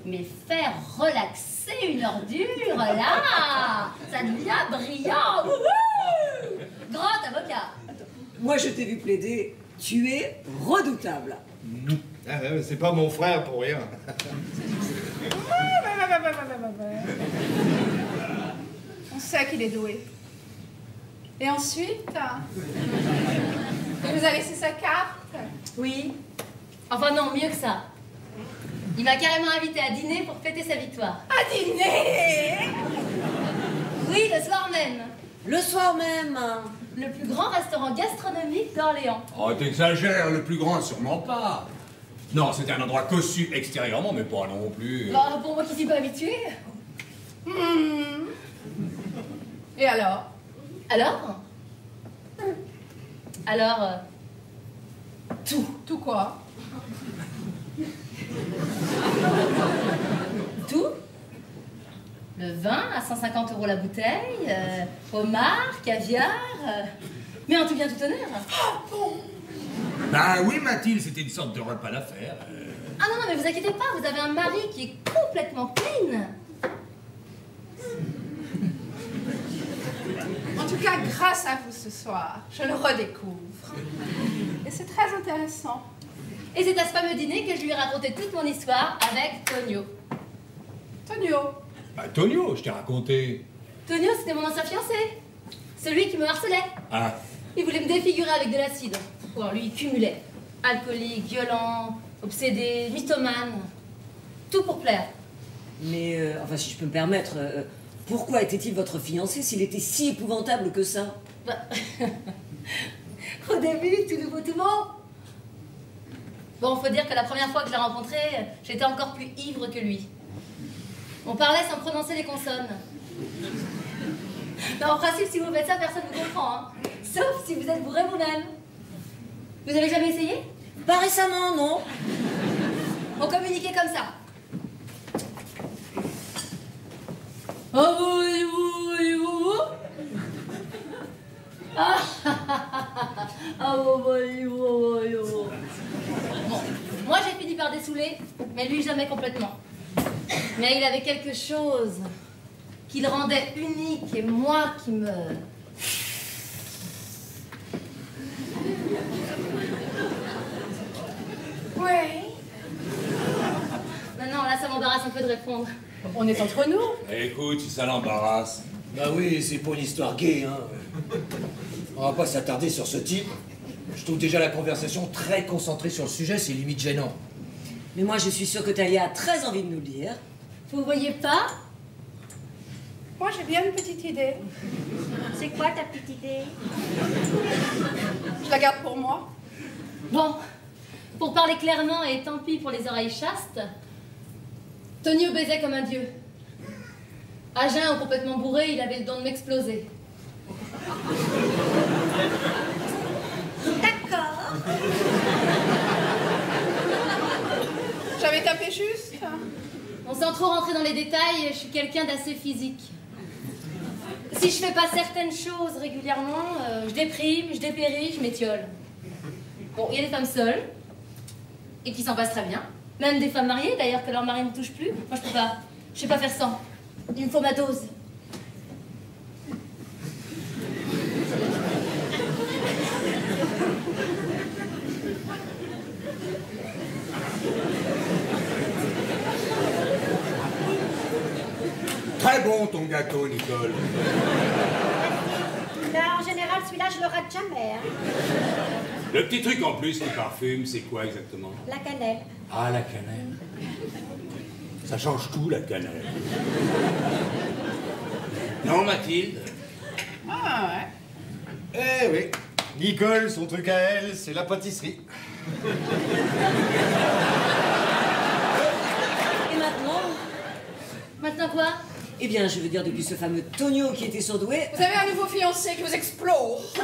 Speaker 8: Mais faire relaxer une ordure, là, ça devient brillant. Wouhou! Grand avocat.
Speaker 5: Moi, je t'ai vu plaider. Tu es redoutable.
Speaker 3: Ah, c'est pas mon frère pour rien.
Speaker 2: On sait qu'il est doué. Et ensuite, il vous a laissé sa carte?
Speaker 8: Oui. Enfin non, mieux que ça. Il m'a carrément invité à dîner pour fêter sa victoire.
Speaker 2: À dîner?
Speaker 8: Oui, le soir même.
Speaker 5: Le soir même.
Speaker 8: Le plus grand restaurant gastronomique d'Orléans.
Speaker 1: Oh, t'exagères, le plus grand, sûrement pas. Non, c'était un endroit cossu extérieurement, mais pas non plus.
Speaker 8: Bah, pour moi qui suis pas habituée.
Speaker 2: Et alors?
Speaker 8: Alors? Alors, tout.
Speaker 2: Tout quoi?
Speaker 8: Tout. Le vin à 150 € la bouteille, homard, caviar, mais en tout bien tout honneur.
Speaker 2: Ah bon?
Speaker 1: Bah oui, Mathilde, c'était une sorte de repas d'affaires.
Speaker 8: Ah non, non, mais vous inquiétez pas, vous avez un mari qui est complètement clean.
Speaker 2: En tout cas, grâce à vous ce soir, je le redécouvre. Et c'est très intéressant.
Speaker 8: Et c'est à ce fameux dîner que je lui ai raconté toute mon histoire avec Tonio.
Speaker 2: Tonio?
Speaker 1: Bah Tonio, je t'ai raconté.
Speaker 8: Tonio, c'était mon ancien fiancé. Celui qui me harcelait.
Speaker 1: Ah.
Speaker 8: Il voulait me défigurer avec de l'acide. Bon, lui, il cumulait. Alcoolique, violent, obsédé, mythomane. Tout pour plaire.
Speaker 5: Mais, enfin, si je peux me permettre, pourquoi était-il votre fiancé s'il était si épouvantable que ça?
Speaker 8: Bah, au début, tout nouveau, tout beau. Bon, faut dire que la première fois que je l'ai rencontré, j'étais encore plus ivre que lui. On parlait sans prononcer les consonnes. Non, en principe, si vous faites ça, personne ne vous comprend. Hein. Sauf si vous êtes bourré vous-même. Vous avez jamais essayé?
Speaker 5: Pas récemment, non.
Speaker 8: On communiquait comme ça. Oh, bon, moi j'ai fini par dessouler, mais lui jamais complètement. Mais il avait quelque chose qui le rendait unique et moi qui me...
Speaker 2: Oui.
Speaker 8: Non, là ça m'embarrasse un peu de répondre.
Speaker 2: On est entre nous.
Speaker 1: Écoute, si ça l'embarrasse.
Speaker 7: Bah oui, c'est pas une histoire gay, hein. On va pas s'attarder sur ce type. Je trouve déjà la conversation très concentrée sur le sujet, c'est limite gênant.
Speaker 5: Mais moi, je suis sûre que Talia a très envie de nous le dire.
Speaker 8: Vous voyez pas?
Speaker 2: Moi, j'ai bien une petite idée.
Speaker 4: C'est quoi ta petite idée?
Speaker 2: Je la garde pour moi.
Speaker 8: Bon, pour parler clairement et tant pis pour les oreilles chastes, Tonio baisait comme un dieu. À jeun ou complètement bourré, il avait le don de m'exploser.
Speaker 4: D'accord.
Speaker 2: J'avais tapé juste.
Speaker 8: On sans trop rentrer dans les détails, je suis quelqu'un d'assez physique. Si je fais pas certaines choses régulièrement, je déprime, je dépéris, je m'étiole. Bon, il y a des femmes seules, et qui s'en passent très bien. Même des femmes mariées, d'ailleurs, que leur mari ne touche plus. Moi, je peux pas. Je sais pas faire sans. Il me faut ma dose.
Speaker 1: Très bon ton gâteau, Nicole.
Speaker 4: Là, en général, celui-là, je le rate jamais. Hein.
Speaker 1: Le petit truc en plus qui parfume, c'est quoi exactement?
Speaker 4: La cannelle.
Speaker 1: Ah, la cannelle. Ça change tout, la cannelle. Non, Mathilde?
Speaker 2: Ah, Ah ouais.
Speaker 3: Eh oui. Nicole, son truc à elle, c'est la pâtisserie.
Speaker 5: Et maintenant?
Speaker 8: Maintenant quoi?
Speaker 5: Eh bien, je veux dire, depuis ce fameux Tonio qui était surdoué...
Speaker 2: Vous avez un nouveau fiancé qui vous explose.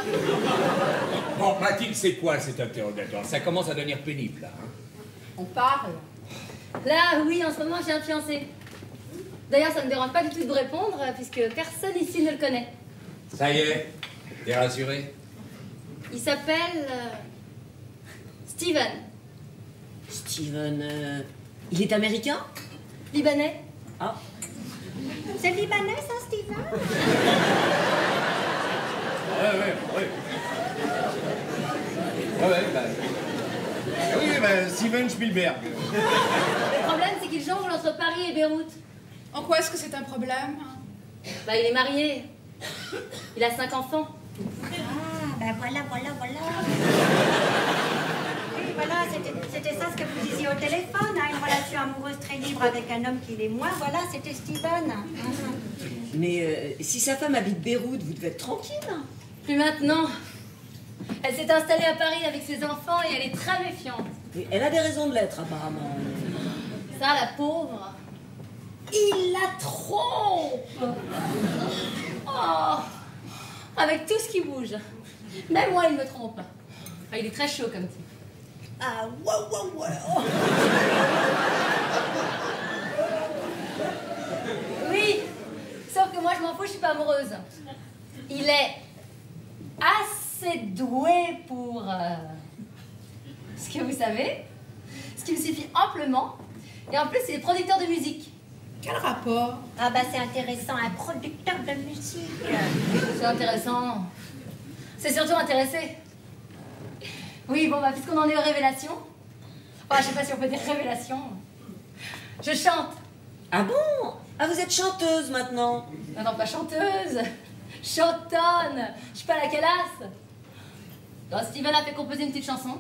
Speaker 1: Bon, Mathilde, c'est quoi cet interrogatoire? Ça commence à devenir pénible, là. Hein.
Speaker 2: On parle.
Speaker 8: Là, oui, en ce moment, j'ai un fiancé. D'ailleurs, ça ne me dérange pas du tout de vous répondre, puisque personne ici ne le connaît.
Speaker 1: Ça y est, t'es rassuré?
Speaker 8: Il s'appelle... Steven.
Speaker 5: Steven... il est américain?
Speaker 8: Libanais.
Speaker 5: Ah.
Speaker 4: C'est libanais, ça, Steven?
Speaker 3: Ouais, bah... Oui, bah, Steven Spielberg.
Speaker 8: Le problème, c'est qu'il jongle entre Paris et Beyrouth.
Speaker 2: En quoi est-ce que c'est un problème?
Speaker 8: Bah, il est marié. Il a 5 enfants.
Speaker 4: Ah, ben voilà. Oui, voilà, c'était ça ce que vous disiez au téléphone, hein, une relation amoureuse très libre avec un homme qui l'est moins. Voilà, c'était Steven.
Speaker 5: Mais si sa femme habite Beyrouth, vous devez être tranquille.
Speaker 8: Plus maintenant. Elle s'est installée à Paris avec ses enfants et elle est très méfiante.
Speaker 5: Mais elle a des raisons de l'être, apparemment.
Speaker 8: Ça, la pauvre. Il la trompe. Oh, avec tout ce qui bouge. Même moi, il me trompe. Enfin, il est très chaud comme type.
Speaker 4: Ah, wow.
Speaker 8: Oui, sauf que moi, je m'en fous, je suis pas amoureuse. Il est assez doué pour... ce que vous savez, ce qui me suffit amplement. Et en plus, il est producteur de musique.
Speaker 2: Quel rapport?
Speaker 4: Ah, bah c'est intéressant, un producteur de musique.
Speaker 8: C'est intéressant. C'est surtout intéressé. Oui, bon, bah, puisqu'on en est aux révélations... Enfin, je sais pas si on peut dire révélation. Je chante.
Speaker 5: Ah bon? Ah, vous êtes chanteuse, maintenant?
Speaker 8: Non, pas chanteuse. Chantonne. Je suis pas la calasse. Donc, Steven a fait composer une petite chanson.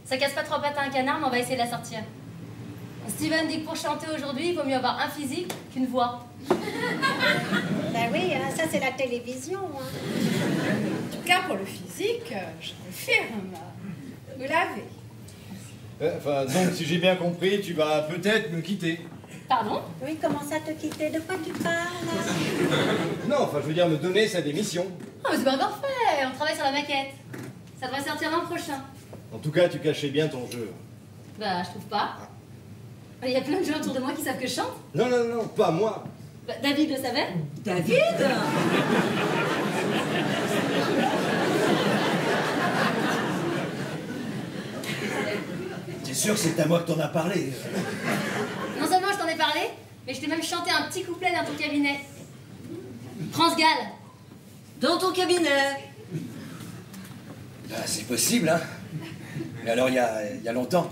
Speaker 8: Ça casse pas trois pattes à un canard, mais on va essayer de la sortir. Steven dit que pour chanter aujourd'hui, il vaut mieux avoir un physique qu'une voix.
Speaker 4: Ben oui, hein, ça c'est la télévision. Hein.
Speaker 2: En tout cas, pour le physique, je confirme. Vous l'avez.
Speaker 3: Enfin, donc, si j'ai bien compris, tu vas peut-être me quitter.
Speaker 8: Pardon?
Speaker 4: Oui, comment ça te quitter? De quoi tu parles?
Speaker 3: Non, enfin, je veux dire, me donner sa démission.
Speaker 8: Oh, mais c'est pas encore fait. On travaille sur la maquette. Ça devrait sortir l'an prochain.
Speaker 3: En tout cas, tu cachais bien ton jeu.
Speaker 8: Bah, je trouve pas. Il y a plein de gens autour de moi qui savent que je chante.
Speaker 3: Non, pas moi.
Speaker 8: Bah, David le savait.
Speaker 5: David?
Speaker 10: T'es sûr que c'est à moi que t'en as parlé?
Speaker 8: Non seulement je t'en ai parlé, mais je t'ai même chanté un petit couplet dans ton cabinet. France Gall.
Speaker 5: Dans ton cabinet.
Speaker 10: Ah, c'est possible, hein. Mais alors, il y a longtemps.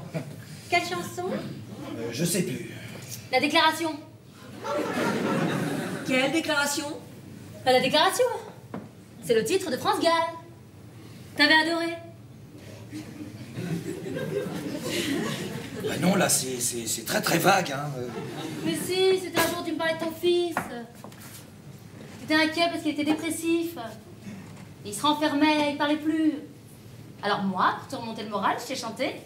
Speaker 4: Quelle chanson?
Speaker 10: Je sais plus.
Speaker 8: La déclaration.
Speaker 5: Quelle déclaration?
Speaker 8: Pas la déclaration. C'est le titre de France Gall. T'avais adoré.
Speaker 10: Bah non, là, c'est très très vague, hein.
Speaker 8: Mais si, c'était un jour où tu me parlais de ton fils. T'étais inquiet parce qu'il était dépressif. Il se renfermait, il parlait plus. Alors moi, pour te remonter le moral, je t'ai chanté.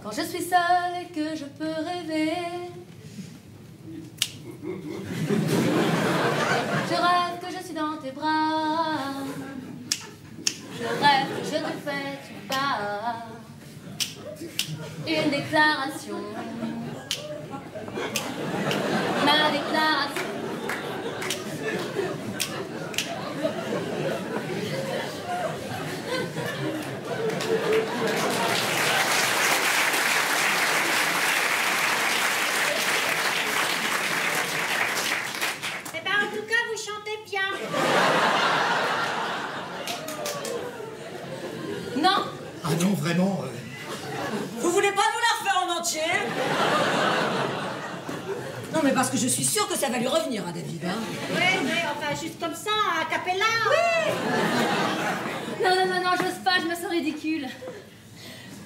Speaker 8: Quand je suis seule et que je peux rêver. Je rêve que je suis dans tes bras. Je rêve que je te fais du pas. Une déclaration. Ma déclaration.
Speaker 4: Eh ben, en tout cas, vous chantez bien.
Speaker 8: Non.
Speaker 10: Ah non, vraiment.
Speaker 5: Vous voulez pas nous la refaire en entier? Non, mais parce que je suis sûre que ça va lui revenir à David, hein.
Speaker 4: Ouais, enfin, juste comme ça, à cappella.
Speaker 8: Non, j'ose pas, je me sens ridicule.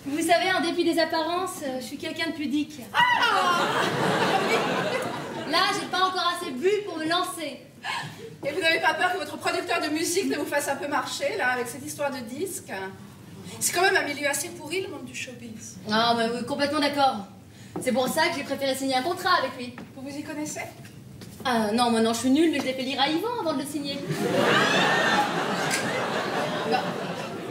Speaker 8: Vous savez, en dépit des apparences, je suis quelqu'un de pudique. Là, j'ai pas encore assez bu pour me lancer.
Speaker 2: Et vous n'avez pas peur que votre producteur de musique ne vous fasse un peu marcher, là, avec cette histoire de disque? C'est quand même un milieu assez pourri, le monde du showbiz.
Speaker 8: Ah, bah oui, complètement d'accord. C'est pour ça que j'ai préféré signer un contrat avec lui.
Speaker 2: Vous vous y connaissez?
Speaker 8: Ah non, moi non, je suis nulle, mais je l'ai fait lire à Yvan avant de le signer. Bah,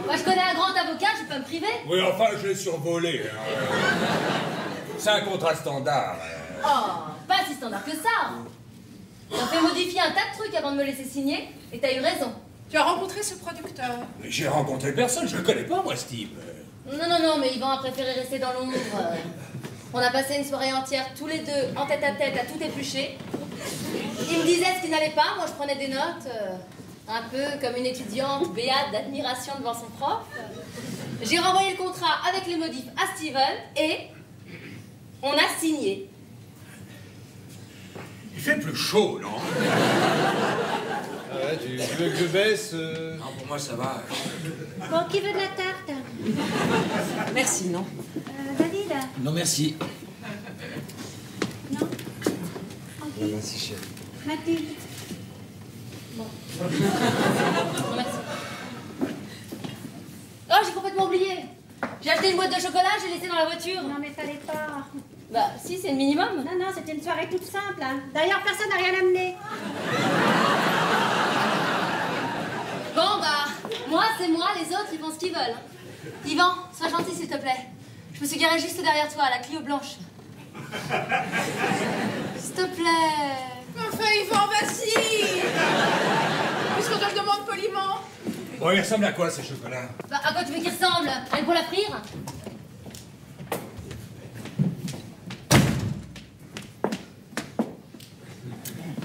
Speaker 8: moi, je connais un grand avocat, je peux me priver.
Speaker 1: Oui, enfin, je l'ai survolé. C'est un contrat standard.
Speaker 8: Oh, pas si standard que ça. T'as fait modifier un tas de trucs avant de me laisser signer, et t'as eu raison.
Speaker 2: Tu as rencontré ce producteur?
Speaker 1: Mais j'ai rencontré personne, je le connais pas, moi, Steve.
Speaker 8: Non, mais Yvan a préféré rester dans l'ombre. On a passé une soirée entière, tous les deux, en tête à tout éplucher. Il me disait ce qui n'allait pas, moi je prenais des notes, un peu comme une étudiante béate d'admiration devant son prof. J'ai renvoyé le contrat avec les modifs à Steven, et on a signé.
Speaker 1: Il fait plus chaud, non?
Speaker 3: Ouais, tu veux que je baisse
Speaker 10: Non, pour moi, ça va.
Speaker 4: Bon, qui veut de la tarte?
Speaker 5: Merci, non.
Speaker 4: David?
Speaker 7: Non, merci.
Speaker 4: Non?
Speaker 3: Non, merci, chérie.
Speaker 4: Mathilde?
Speaker 8: Non, merci. Oh, j'ai complètement oublié. J'ai acheté une boîte de chocolat, j'ai laissé dans la voiture.
Speaker 4: Non, mais fallait pas.
Speaker 8: Bah, si, c'est le minimum.
Speaker 4: Non, c'était une soirée toute simple. Hein. D'ailleurs, personne n'a rien amené.
Speaker 8: Bon, bah, moi, c'est moi, les autres, ils font ce qu'ils veulent. Yvan, sois gentil, s'il te plaît. Je me suis garée juste derrière toi, à la Clio blanche. S'il te plaît.
Speaker 2: Enfin, Yvan, vas-y! Puisqu'on te le demande poliment.
Speaker 1: Bon, il ressemble à quoi, ces chocolats?
Speaker 8: Bah, à quoi tu veux qu'il ressemble? À une poêle à frire?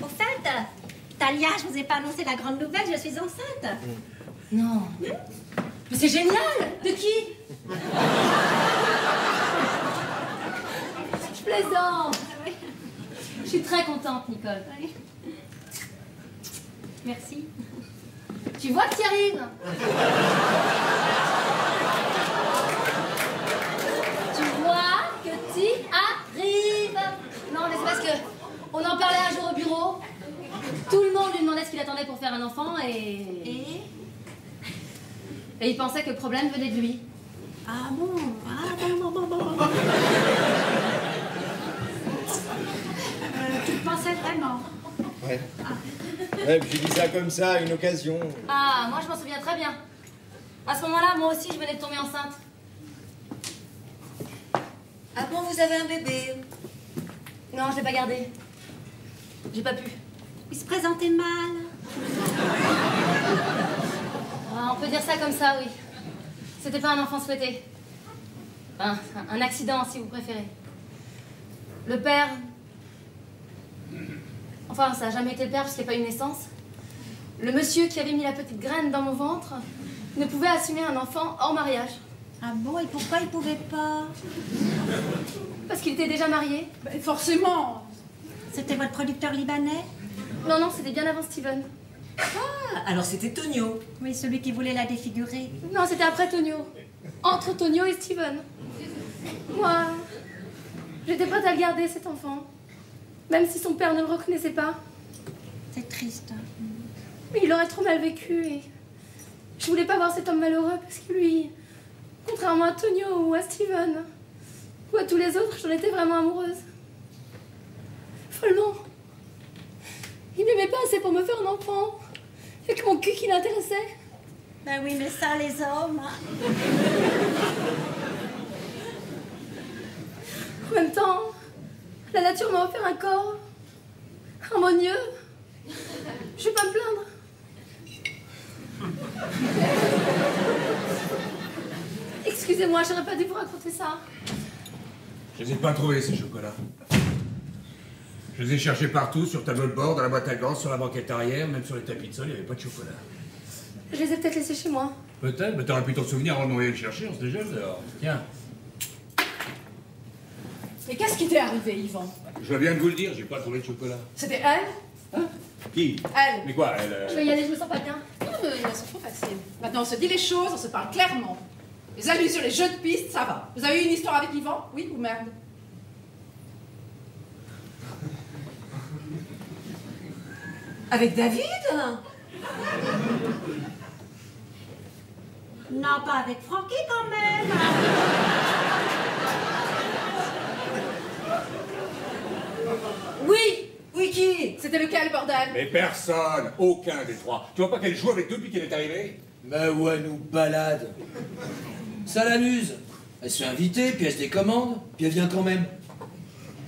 Speaker 4: Au fait, Talia, je vous ai pas annoncé la grande nouvelle, je suis enceinte.
Speaker 8: Non. Mais c'est génial! De qui? Je plaisante. Je suis très contente, Nicole.
Speaker 4: Merci.
Speaker 8: Tu vois que tu y arrives? Tu vois que tu arrives? Non, mais c'est parce que on en parlait un jour au bureau. Tout le monde lui demandait ce qu'il attendait pour faire un enfant et il pensait que le problème venait de lui.
Speaker 4: Ah bon? Bon. Tu le pensais vraiment?
Speaker 3: Ouais. Ouais, puis j'ai dit ça comme ça, à une occasion.
Speaker 8: Ah, moi je m'en souviens très bien. À ce moment-là, moi aussi, je venais de tomber enceinte.
Speaker 5: Ah bon, vous avez un bébé?
Speaker 8: Non, je l'ai pas gardé. J'ai pas pu.
Speaker 4: Il se présentait mal.
Speaker 8: Ah, on peut dire ça comme ça, oui. C'était pas un enfant souhaité. Enfin, un accident, si vous préférez. Le père... Enfin, ça n'a jamais été le père parce qu'il n'y a pas eu naissance. Le monsieur qui avait mis la petite graine dans mon ventre ne pouvait assumer un enfant hors mariage.
Speaker 4: Ah bon? Et pourquoi il pouvait pas?
Speaker 8: Parce qu'il était déjà marié.
Speaker 2: Ben, forcément.
Speaker 4: C'était votre producteur libanais?
Speaker 8: Non, c'était bien avant Steven.
Speaker 5: Ah, alors c'était Tonio.
Speaker 4: Oui, celui qui voulait la défigurer.
Speaker 8: Non, c'était après Tonio. Entre Tonio et Steven. Moi, j'étais prête à le garder, cet enfant. Même si son père ne le reconnaissait pas.
Speaker 4: C'est triste.
Speaker 8: Mais il aurait trop mal vécu et... Je voulais pas voir cet homme malheureux parce que lui, contrairement à Tonio ou à Steven, ou à tous les autres, j'en étais vraiment amoureuse. Follement. Il m'aimait pas assez pour me faire un enfant. Et que mon cul qui l'intéressait.
Speaker 4: Ben oui, mais ça, les hommes...
Speaker 8: En même temps, la nature m'a offert un corps harmonieux. Je vais pas me plaindre. Excusez-moi, j'aurais pas dû vous raconter ça.
Speaker 1: Je les ai pas trouvés, ces chocolats. Je les ai cherchés partout, sur tableau de bord, dans la boîte à gants, sur la banquette arrière, même sur les tapis de sol, il n'y avait pas de chocolat.
Speaker 8: Je les ai peut-être laissés chez moi.
Speaker 1: Peut-être, mais t'aurais pu t'en souvenir avant de m'envoyer le chercher, on se déjà alors. Tiens.
Speaker 2: Mais qu'est-ce qui t'est arrivé, Yvan?
Speaker 1: Je viens de vous le dire, j'ai pas trouvé de chocolat.
Speaker 2: C'était elle?
Speaker 1: Qui?
Speaker 2: Elle.
Speaker 1: Mais quoi, elle
Speaker 8: Je vais y aller, je me sens pas bien.
Speaker 2: Non, mais elles sont trop faciles. Maintenant, on se dit les choses, on se parle clairement. Les allusions, les jeux de piste, ça va. Vous avez eu une histoire avec Yvan? Oui ou merde?
Speaker 5: Avec David?
Speaker 4: Non, pas avec Francky quand même.
Speaker 5: Oui! Oui, qui?
Speaker 2: C'était lequel, bordel?
Speaker 1: Mais personne, aucun des trois. Tu vois pas qu'elle joue avec nous depuis qu'elle est arrivée?
Speaker 7: Mais ouais, elle nous balade. Ça l'amuse. Elle se fait inviter, puis elle se décommande, puis elle vient quand même.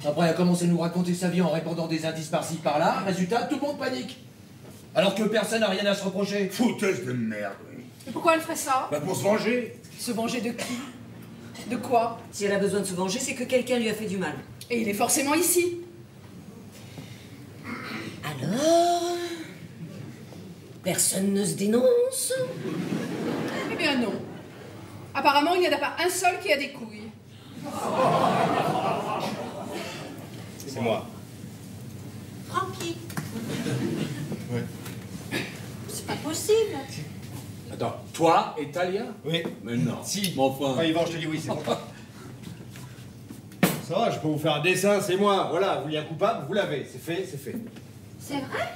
Speaker 7: Après, elle a commencé à nous raconter sa vie en répandant des indices par-ci par-là. Résultat, tout le monde panique. Alors que personne n'a rien à se reprocher.
Speaker 1: Fouteuse de merde, oui.
Speaker 2: Et pourquoi elle ferait ça?
Speaker 1: Bah pour se venger.
Speaker 2: Se venger de qui? De quoi?
Speaker 5: Si elle a besoin de se venger, c'est que quelqu'un lui a fait du mal.
Speaker 2: Et il est forcément ici.
Speaker 5: Alors? Personne ne se dénonce?
Speaker 2: Eh bien non. Apparemment, il n'y en a pas un seul qui a des couilles.
Speaker 3: C'est moi.
Speaker 4: Francky.
Speaker 3: Ouais.
Speaker 4: C'est pas possible.
Speaker 1: Attends, toi et Talia?
Speaker 3: Oui.
Speaker 1: Mais non.
Speaker 3: Si.
Speaker 1: Mais enfin.
Speaker 3: Yvan, je te dis oui, c'est moi. Ça va, je peux vous faire un dessin, c'est moi. Voilà, vous vouliez un coupable, vous l'avez. C'est fait, c'est fait.
Speaker 4: C'est vrai?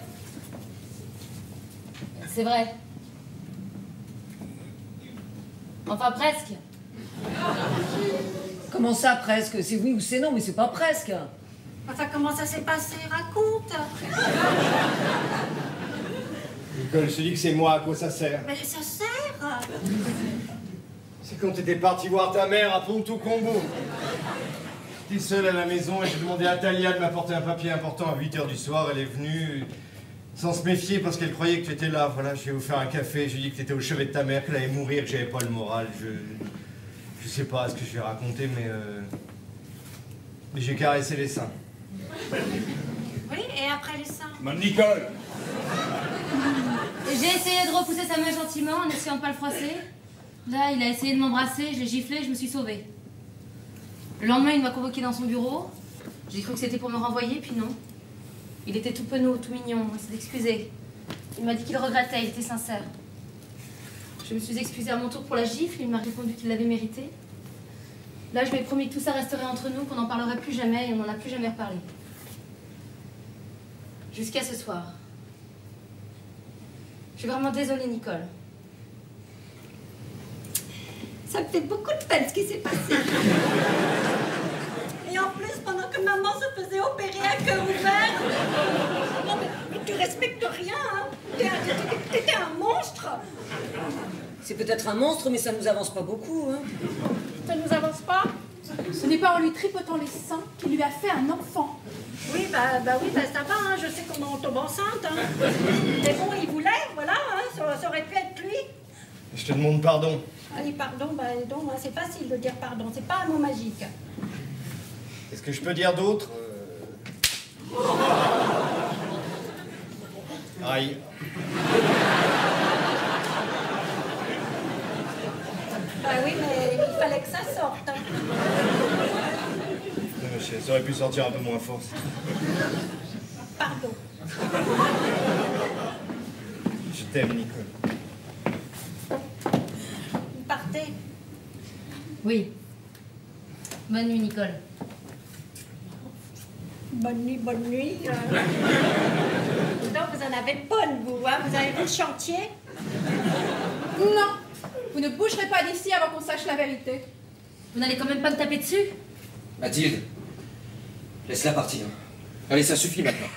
Speaker 8: C'est vrai. Enfin, presque.
Speaker 5: Comment ça, presque? C'est oui ou c'est non, mais c'est pas presque.
Speaker 4: Enfin, comment ça s'est passé? Raconte.
Speaker 3: Nicole, je te dis que c'est moi, à quoi ça sert?
Speaker 4: Mais ça sert.
Speaker 3: C'est quand t'étais parti voir ta mère à Ponto Combo. J'étais seul à la maison et j'ai demandé à Talia de m'apporter un papier important à 8h du soir. Elle est venue sans se méfier parce qu'elle croyait que tu étais là. Voilà, je lui ai offert un café, je lui ai dit que tu étais au chevet de ta mère, qu'elle allait mourir, que j'avais pas le moral. Je sais pas ce que je vais raconter, mais j'ai caressé les seins.
Speaker 4: Oui, et après les seins?
Speaker 1: Mme Nicole.
Speaker 8: J'ai essayé de repousser sa main gentiment en essayant de pas le froisser. Là, il a essayé de m'embrasser, je l'ai giflé, je me suis sauvée. Le lendemain, il m'a convoqué dans son bureau. J'ai cru que c'était pour me renvoyer, puis non. Il était tout penaud, tout mignon, il s'est excusé. Il m'a dit qu'il regrettait, il était sincère. Je me suis excusée à mon tour pour la gifle, il m'a répondu qu'il l'avait méritée. Là, je lui ai promis que tout ça resterait entre nous, qu'on n'en parlerait plus jamais, et on n'en a plus jamais reparlé. Jusqu'à ce soir. Je suis vraiment désolée, Nicole.
Speaker 4: Ça me fait beaucoup de peine ce qui s'est passé. Et en plus, pendant que maman se faisait opérer à cœur ouvert. Non, mais tu respectes rien, hein. T'étais un monstre.
Speaker 5: C'est peut-être un monstre, mais ça nous avance pas beaucoup, hein.
Speaker 2: Ça ne nous avance pas? Ce n'est pas en lui tripotant les seins qu'il lui a fait un enfant.
Speaker 4: Oui, bah ça va, hein. Je sais comment on tombe enceinte, hein. Mais bon, il voulait, voilà, hein. Ça aurait pu être lui.
Speaker 3: Je te demande pardon.
Speaker 4: Allez, pardon, donc, c'est facile de dire pardon, c'est pas un mot magique.
Speaker 3: Qu'est-ce que je peux dire d'autre? Aïe.
Speaker 4: Bah oui, mais il fallait que ça sorte. Hein.
Speaker 3: Ça aurait pu sortir un peu moins fort.
Speaker 4: Pardon.
Speaker 3: Je t'aime, Nicole.
Speaker 4: Vous partez?
Speaker 8: Oui. Bonne nuit, Nicole.
Speaker 4: Bonne nuit, bonne nuit. Donc vous en avez bonne, vous, hein? Vous avez vu le chantier?
Speaker 2: Non. Vous ne bougerez pas d'ici avant qu'on sache la vérité.
Speaker 8: Vous n'allez quand même pas me taper dessus?
Speaker 7: Mathilde, laisse-la partir. Allez, ça suffit maintenant.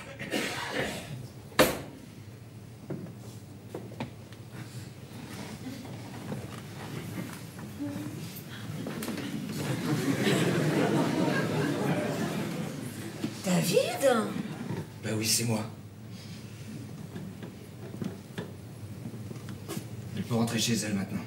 Speaker 5: David?
Speaker 7: Ben oui, c'est moi. Elle peut rentrer chez elle maintenant.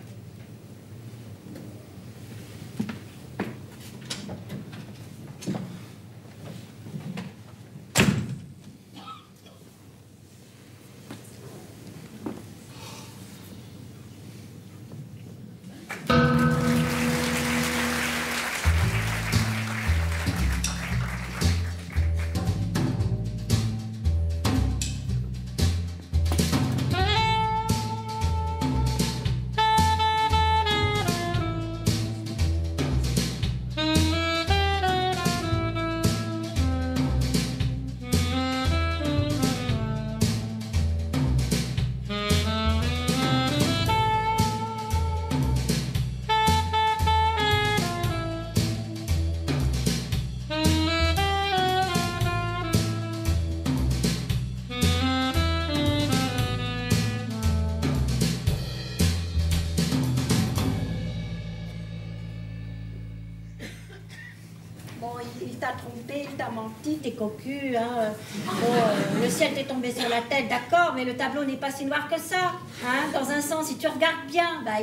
Speaker 4: gentil, t'es cocu, hein. Bon, le ciel t'est tombé sur la tête, d'accord, mais le tableau n'est pas si noir que ça. Hein. Dans un sens, si tu regardes bien, bah,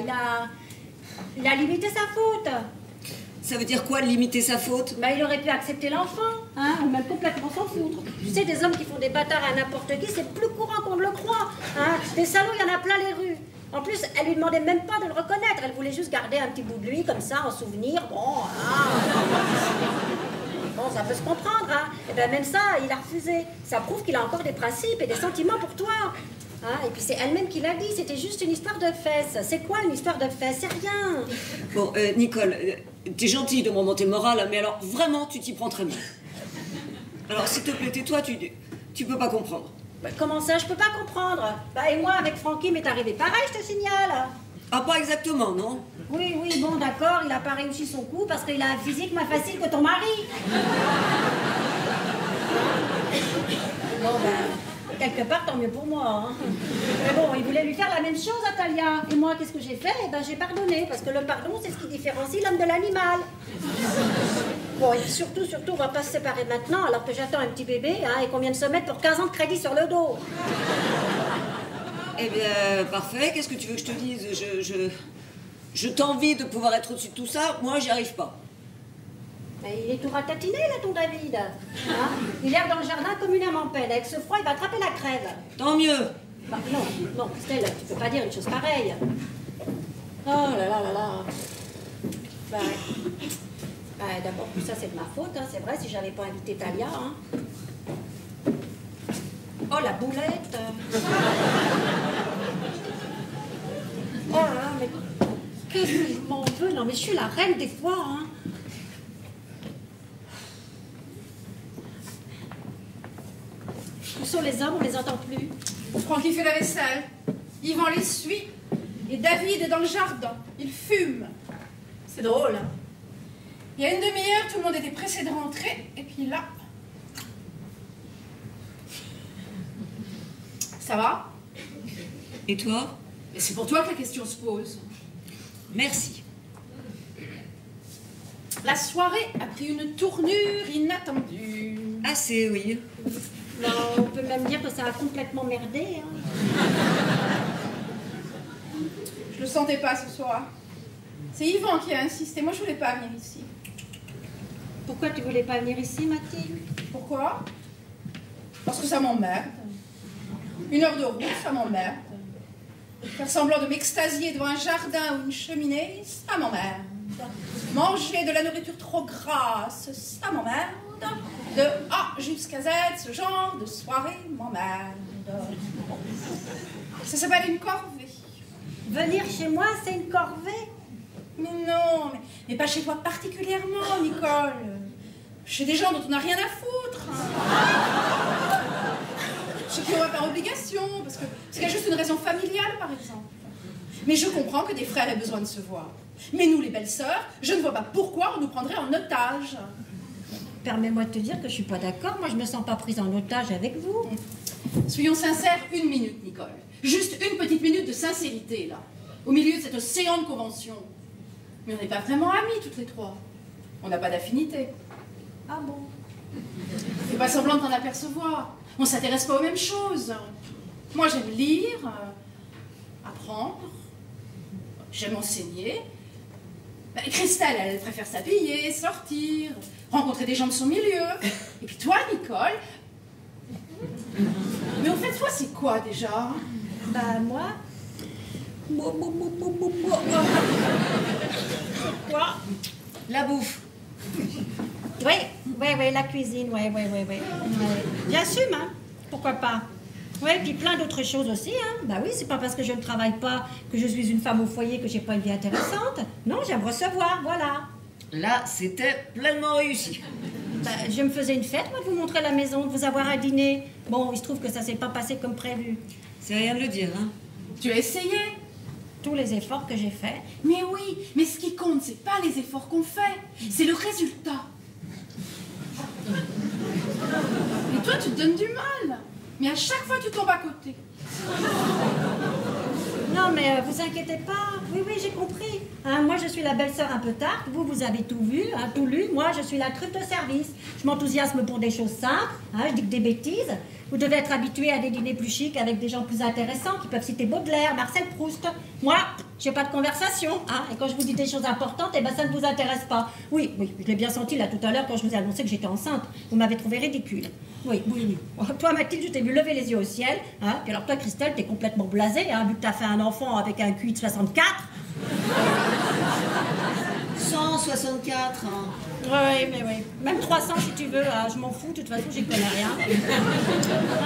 Speaker 4: il a limité sa faute.
Speaker 5: Ça veut dire quoi, de limiter sa faute?
Speaker 4: Bah, il aurait pu accepter l'enfant, hein, ou même complètement s'en foutre. Tu sais, des hommes qui font des bâtards à n'importe qui, c'est plus courant qu'on ne le croit. Hein. Des salauds, il y en a plein les rues. En plus, elle lui demandait même pas de le reconnaître. Elle voulait juste garder un petit bout de lui, comme ça, en souvenir. Bon, bon, ça peut se comprendre, hein. Et bien, même ça, il a refusé. Ça prouve qu'il a encore des principes et des sentiments pour toi. Hein. Et puis, c'est elle-même qui l'a dit. C'était juste une histoire de fesses. C'est quoi une histoire de fesses? C'est rien.
Speaker 5: Bon, Nicole, t'es gentille de me remonter le moral, mais alors, vraiment, tu t'y prends très mal. Alors, s'il te plaît, tais-toi, tu peux pas comprendre.
Speaker 4: Bah, comment ça, je peux pas comprendre? Bah, et moi, avec Francky, m'est arrivé pareil, je te signale.
Speaker 5: Ah, pas exactement, non?
Speaker 4: Oui, oui, bon, d'accord, il a pas réussi son coup parce qu'il a un physique moins facile que ton mari. Bon, ben, quelque part, tant mieux pour moi. Hein. Mais bon, il voulait lui faire la même chose à Talia. Et moi, qu'est-ce que j'ai fait? Eh ben, j'ai pardonné, parce que le pardon, c'est ce qui différencie l'homme de l'animal. Bon, et surtout, on va pas se séparer maintenant, alors que j'attends un petit bébé, hein, et qu'on vient de se mettre pour 15 ans de crédit sur le dos.
Speaker 5: Eh bien, parfait. Qu'est-ce que tu veux que je te dise? Je t'envie de pouvoir être au-dessus de tout ça. Moi, j'y arrive pas.
Speaker 4: Mais il est tout ratatiné, là, ton David. Hein, il erre dans le jardin comme une âme en peine. Avec ce froid, il va attraper la crève.
Speaker 5: Tant mieux.
Speaker 4: Bah, non, Christelle, tu peux pas dire une chose pareille. Oh là là là là. Bah, d'abord, tout ça, c'est de ma faute, hein, c'est vrai, si j'avais pas invité Talia. Hein. Oh, la boulette. Oh là là, mais qu'est-ce que je m'en veux? Non, mais je suis la reine des fois, hein. Où sont les hommes? On les entend plus.
Speaker 2: Francky fait la vaisselle. Yvan l'essuie. Et David est dans le jardin. Il fume. C'est drôle, hein. Il y a une demi-heure, tout le monde était pressé de rentrer. Et puis là... Ça va?
Speaker 5: Et toi?
Speaker 2: Mais c'est pour toi que la question se pose.
Speaker 5: Merci.
Speaker 2: La soirée a pris une tournure inattendue.
Speaker 5: Assez, oui.
Speaker 4: Non, on peut même dire que ça a complètement merdé. Hein.
Speaker 2: Je le sentais pas ce soir. C'est Yvan qui a insisté. Moi, je voulais pas venir ici.
Speaker 4: Pourquoi tu voulais pas venir ici, Mathilde?
Speaker 2: Pourquoi? Parce que ça m'emmerde. 1 heure de route, ça m'emmerde. Faire semblant de m'extasier devant un jardin ou une cheminée, ça m'emmerde. Manger de la nourriture trop grasse, ça m'emmerde. De A jusqu'à Z, ce genre de soirée m'emmerde. Ça s'appelle une corvée.
Speaker 4: Venir chez moi, c'est une corvée?
Speaker 2: Mais non, mais pas chez toi particulièrement, Nicole. Chez des gens dont on n'a rien à foutre. Chez qui on va par obligation, parce qu'il y a juste une raison familiale, par exemple. Mais je comprends que des frères aient besoin de se voir. Mais nous, les belles sœurs, je ne vois pas pourquoi on nous prendrait en otage.
Speaker 4: Permets-moi de te dire que je suis pas d'accord. Moi, je me sens pas prise en otage avec vous.
Speaker 2: Soyons sincères, 1 minute, Nicole. Juste une petite minute de sincérité, là. Au milieu de cet océan de conventions. Mais on n'est pas vraiment amis, toutes les trois. On n'a pas d'affinité.
Speaker 4: Ah bon?
Speaker 2: Fais pas semblant de t'en apercevoir. On s'intéresse pas aux mêmes choses. Moi, j'aime lire, apprendre, j'aime enseigner. Christelle, elle préfère s'habiller, sortir, rencontrer des gens de son milieu. Et puis toi, Nicole... Mais au fait, toi, c'est quoi, déjà?
Speaker 4: Bah, moi...
Speaker 2: Quoi?
Speaker 5: La bouffe.
Speaker 4: Oui, la cuisine, oui. J'assume, hein. Pourquoi pas? Oui, puis plein d'autres choses aussi, hein. Bah oui, c'est pas parce que je ne travaille pas que je suis une femme au foyer que j'ai pas une vie intéressante. Non, j'aime recevoir, voilà.
Speaker 5: Là, c'était pleinement réussi.
Speaker 4: Bah, je me faisais une fête, moi, de vous montrer la maison, de vous avoir à dîner. Bon, il se trouve que ça s'est pas passé comme prévu.
Speaker 5: C'est rien de le dire, hein.
Speaker 2: Tu as essayé?
Speaker 4: Tous les efforts que j'ai faits.
Speaker 2: Mais oui, mais ce qui compte, c'est pas les efforts qu'on fait, c'est le résultat. Et toi, tu te donnes du mal. Mais à chaque fois, tu tombes à côté.
Speaker 4: Non, mais vous inquiétez pas. Oui, j'ai compris. Hein, moi, je suis la belle-sœur un peu tarte. Vous, vous avez tout vu, hein, tout lu. Moi, je suis la truffe de service. Je m'enthousiasme pour des choses simples. Hein, je dis que des bêtises. Vous devez être habitué à des dîners plus chics avec des gens plus intéressants qui peuvent citer Baudelaire, Marcel Proust. Moi, j'ai pas de conversation. Hein, et quand je vous dis des choses importantes, eh ben, ça ne vous intéresse pas. Oui, je l'ai bien senti là tout à l'heure quand je vous ai annoncé que j'étais enceinte. Vous m'avez trouvé ridicule. Oui. Oh, toi, Mathilde, je t'ai vu lever les yeux au ciel. Hein, puis alors toi, Christelle, t'es complètement blasée, hein, vu que t'as fait un enfant avec un QI de 64.
Speaker 5: 164, hein.
Speaker 4: Oui, mais oui. Même 300 si tu veux, je m'en fous, de toute façon, j'y connais rien.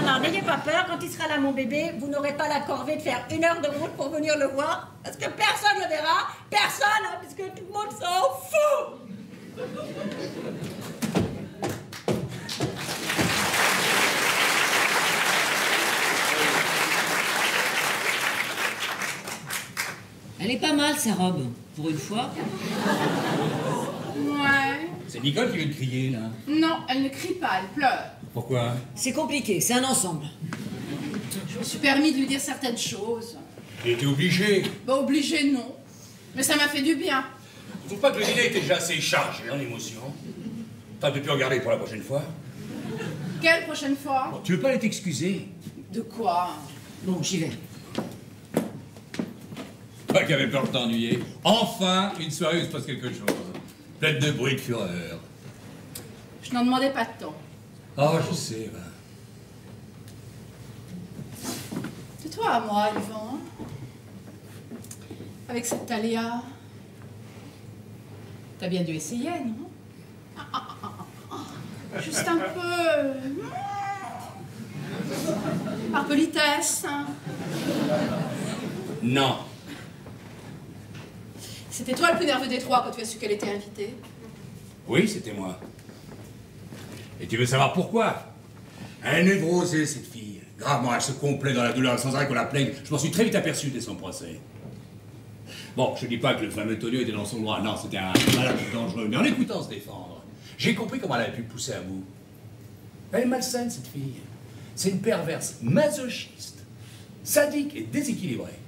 Speaker 4: Non, n'ayez pas peur, quand il sera là, mon bébé, vous n'aurez pas la corvée de faire 1 heure de route pour venir le voir, parce que personne ne le verra, personne, hein, puisque tout le monde s'en fout.
Speaker 5: Elle est pas mal, sa robe, pour une fois.
Speaker 2: Ouais.
Speaker 1: C'est Nicole qui vient de crier, là.
Speaker 2: Non, elle ne crie pas, elle pleure.
Speaker 1: Pourquoi?
Speaker 5: C'est compliqué, c'est un ensemble.
Speaker 2: Je me suis permis de lui dire certaines choses.
Speaker 1: J'ai été obligé.
Speaker 2: Bah, obligé, non. Mais ça m'a fait du bien.
Speaker 1: Tu trouves pas que le dîner était déjà assez chargé en émotions? T'as pu regarder pour la prochaine fois?
Speaker 2: Quelle prochaine fois?
Speaker 1: Bon, tu veux pas aller t'excuser?
Speaker 2: De quoi?
Speaker 5: Bon, j'y vais.
Speaker 11: Toi qui avais peur de t'ennuyer. Enfin, une soirée où il se passe quelque chose. Pleine de bruit, de fureur.
Speaker 2: Je n'en demandais pas de temps.
Speaker 11: Oh, je sais, ben.
Speaker 2: C'est toi à moi, Yvan. Avec cette Thalia. T'as bien dû essayer, non? Juste un peu... Par politesse. Hein.
Speaker 1: Non.
Speaker 2: C'était toi le plus nerveux des trois quand tu as su qu'elle était invitée.
Speaker 1: Oui, c'était moi. Et tu veux savoir pourquoi? Elle est névrosée, cette fille. Gravement, elle se complaît dans la douleur sans arrêt qu'on la plaigne. Je m'en suis très vite aperçu dès son procès. Bon, je dis pas que le fameux Tonio était dans son droit. Non, c'était un malade dangereux. Mais en écoutant se défendre, j'ai compris comment elle avait pu me pousser à bout. Elle est malsaine, cette fille. C'est une perverse masochiste, sadique et déséquilibrée.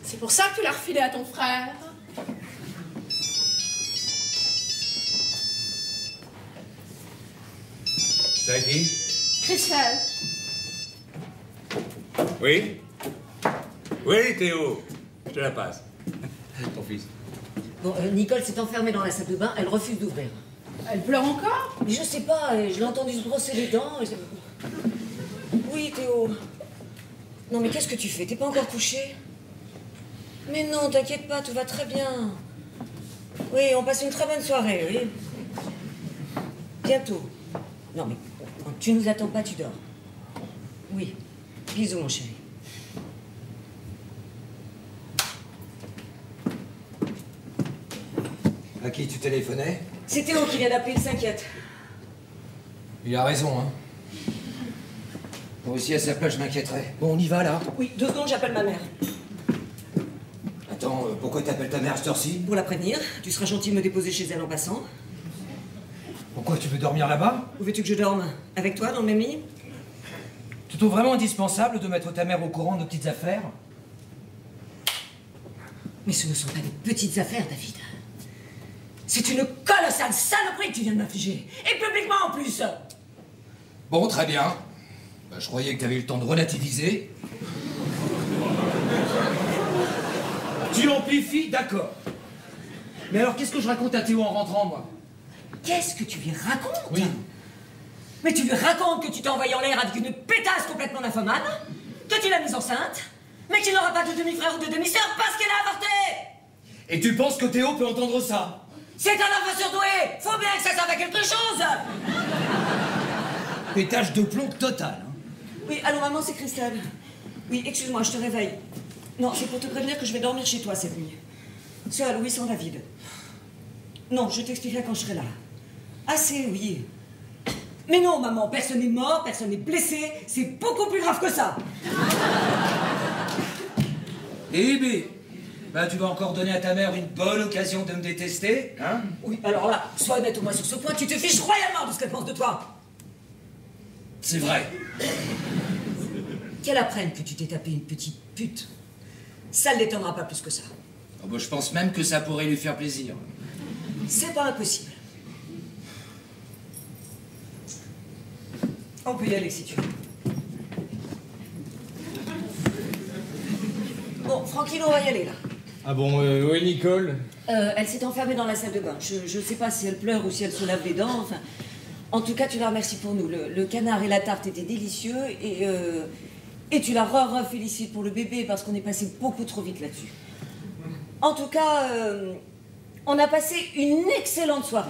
Speaker 2: C'est pour ça que tu l'as refilé à ton frère.
Speaker 1: C'est qui?
Speaker 2: Christelle.
Speaker 1: Oui? Oui, Théo. Je te la passe. Ton fils.
Speaker 5: Bon, Nicole s'est enfermée dans la salle de bain, elle refuse d'ouvrir.
Speaker 2: Elle pleure encore?
Speaker 5: Mais je sais pas, je l'ai entendue se brosser les dents. Oui, Théo. Non, mais qu'est-ce que tu fais? T'es pas encore couché? Mais non, t'inquiète pas, tout va très bien. Oui, on passe une très bonne soirée, oui. Bientôt. Non, mais tu nous attends pas, tu dors. Oui. Bisous, mon chéri.
Speaker 7: À qui tu téléphonais?
Speaker 5: C'est Théo qui vient d'appeler, il s'inquiète.
Speaker 7: Il a raison, hein. Moi aussi, à sa place, je m'inquiéterais. Bon, on y va, là?
Speaker 5: Oui, 2 secondes, j'appelle ma mère.
Speaker 7: Attends, pourquoi t'appelles ta mère à cette heure-ci?
Speaker 5: Pour la prévenir, tu seras gentil de me déposer chez elle en passant.
Speaker 7: Pourquoi, tu veux dormir là-bas?
Speaker 5: Où veux-tu que je dorme? Avec toi, dans le même lit?
Speaker 7: Tu trouves vraiment indispensable de mettre ta mère au courant de nos petites affaires?
Speaker 5: Mais ce ne sont pas des petites affaires, David. C'est une colossale saloperie que tu viens de m'infliger. Et publiquement en plus.
Speaker 7: Bon, très bien. Bah, je croyais que t'avais eu le temps de relativiser. Tu amplifies, d'accord. Mais alors, qu'est-ce que je raconte à Théo en rentrant, moi?
Speaker 5: Qu'est-ce que tu lui racontes?
Speaker 7: Oui.
Speaker 5: Mais tu lui racontes que tu t'es envoyé en l'air avec une pétasse complètement nymphomane, que tu l'as mise enceinte, mais qu'il n'aura pas de demi-frère ou de demi-sœur parce qu'elle a avorté.
Speaker 7: Et tu penses que Théo peut entendre ça?
Speaker 5: C'est un enfant surdoué. Faut bien que ça serve à quelque chose.
Speaker 7: Pétage de plomb total. Hein.
Speaker 5: Oui, allô maman, c'est Christelle. Oui, excuse-moi, je te réveille. Non, c'est pour te prévenir que je vais dormir chez toi cette nuit. Seule, oui, sans David. Non, je t'expliquerai quand je serai là. Assez, oui. Mais non, maman, personne n'est mort, personne n'est blessé. C'est beaucoup plus grave que ça.
Speaker 7: Eh bien, ben, tu vas encore donner à ta mère une bonne occasion de me détester, hein?
Speaker 5: Oui, alors là, sois honnête au moins sur ce point, tu te fiches royalement de ce qu'elle pense de toi.
Speaker 7: C'est vrai.
Speaker 5: Qu'elle apprenne que tu t'es tapé une petite pute. Ça ne l'étonnera pas plus que ça.
Speaker 7: Oh, bah, je pense même que ça pourrait lui faire plaisir.
Speaker 5: C'est pas impossible. On peut y aller si tu veux. Bon, Franquille, on va y aller là.
Speaker 3: Ah bon, où est Nicole?
Speaker 5: Elle s'est enfermée dans la salle de bain. Je sais pas si elle pleure ou si elle se lave les dents, enfin... En tout cas, tu la remercies pour nous. Le canard et la tarte étaient délicieux et tu la félicites pour le bébé parce qu'on est passé beaucoup trop vite là-dessus. En tout cas, on a passé une excellente soirée.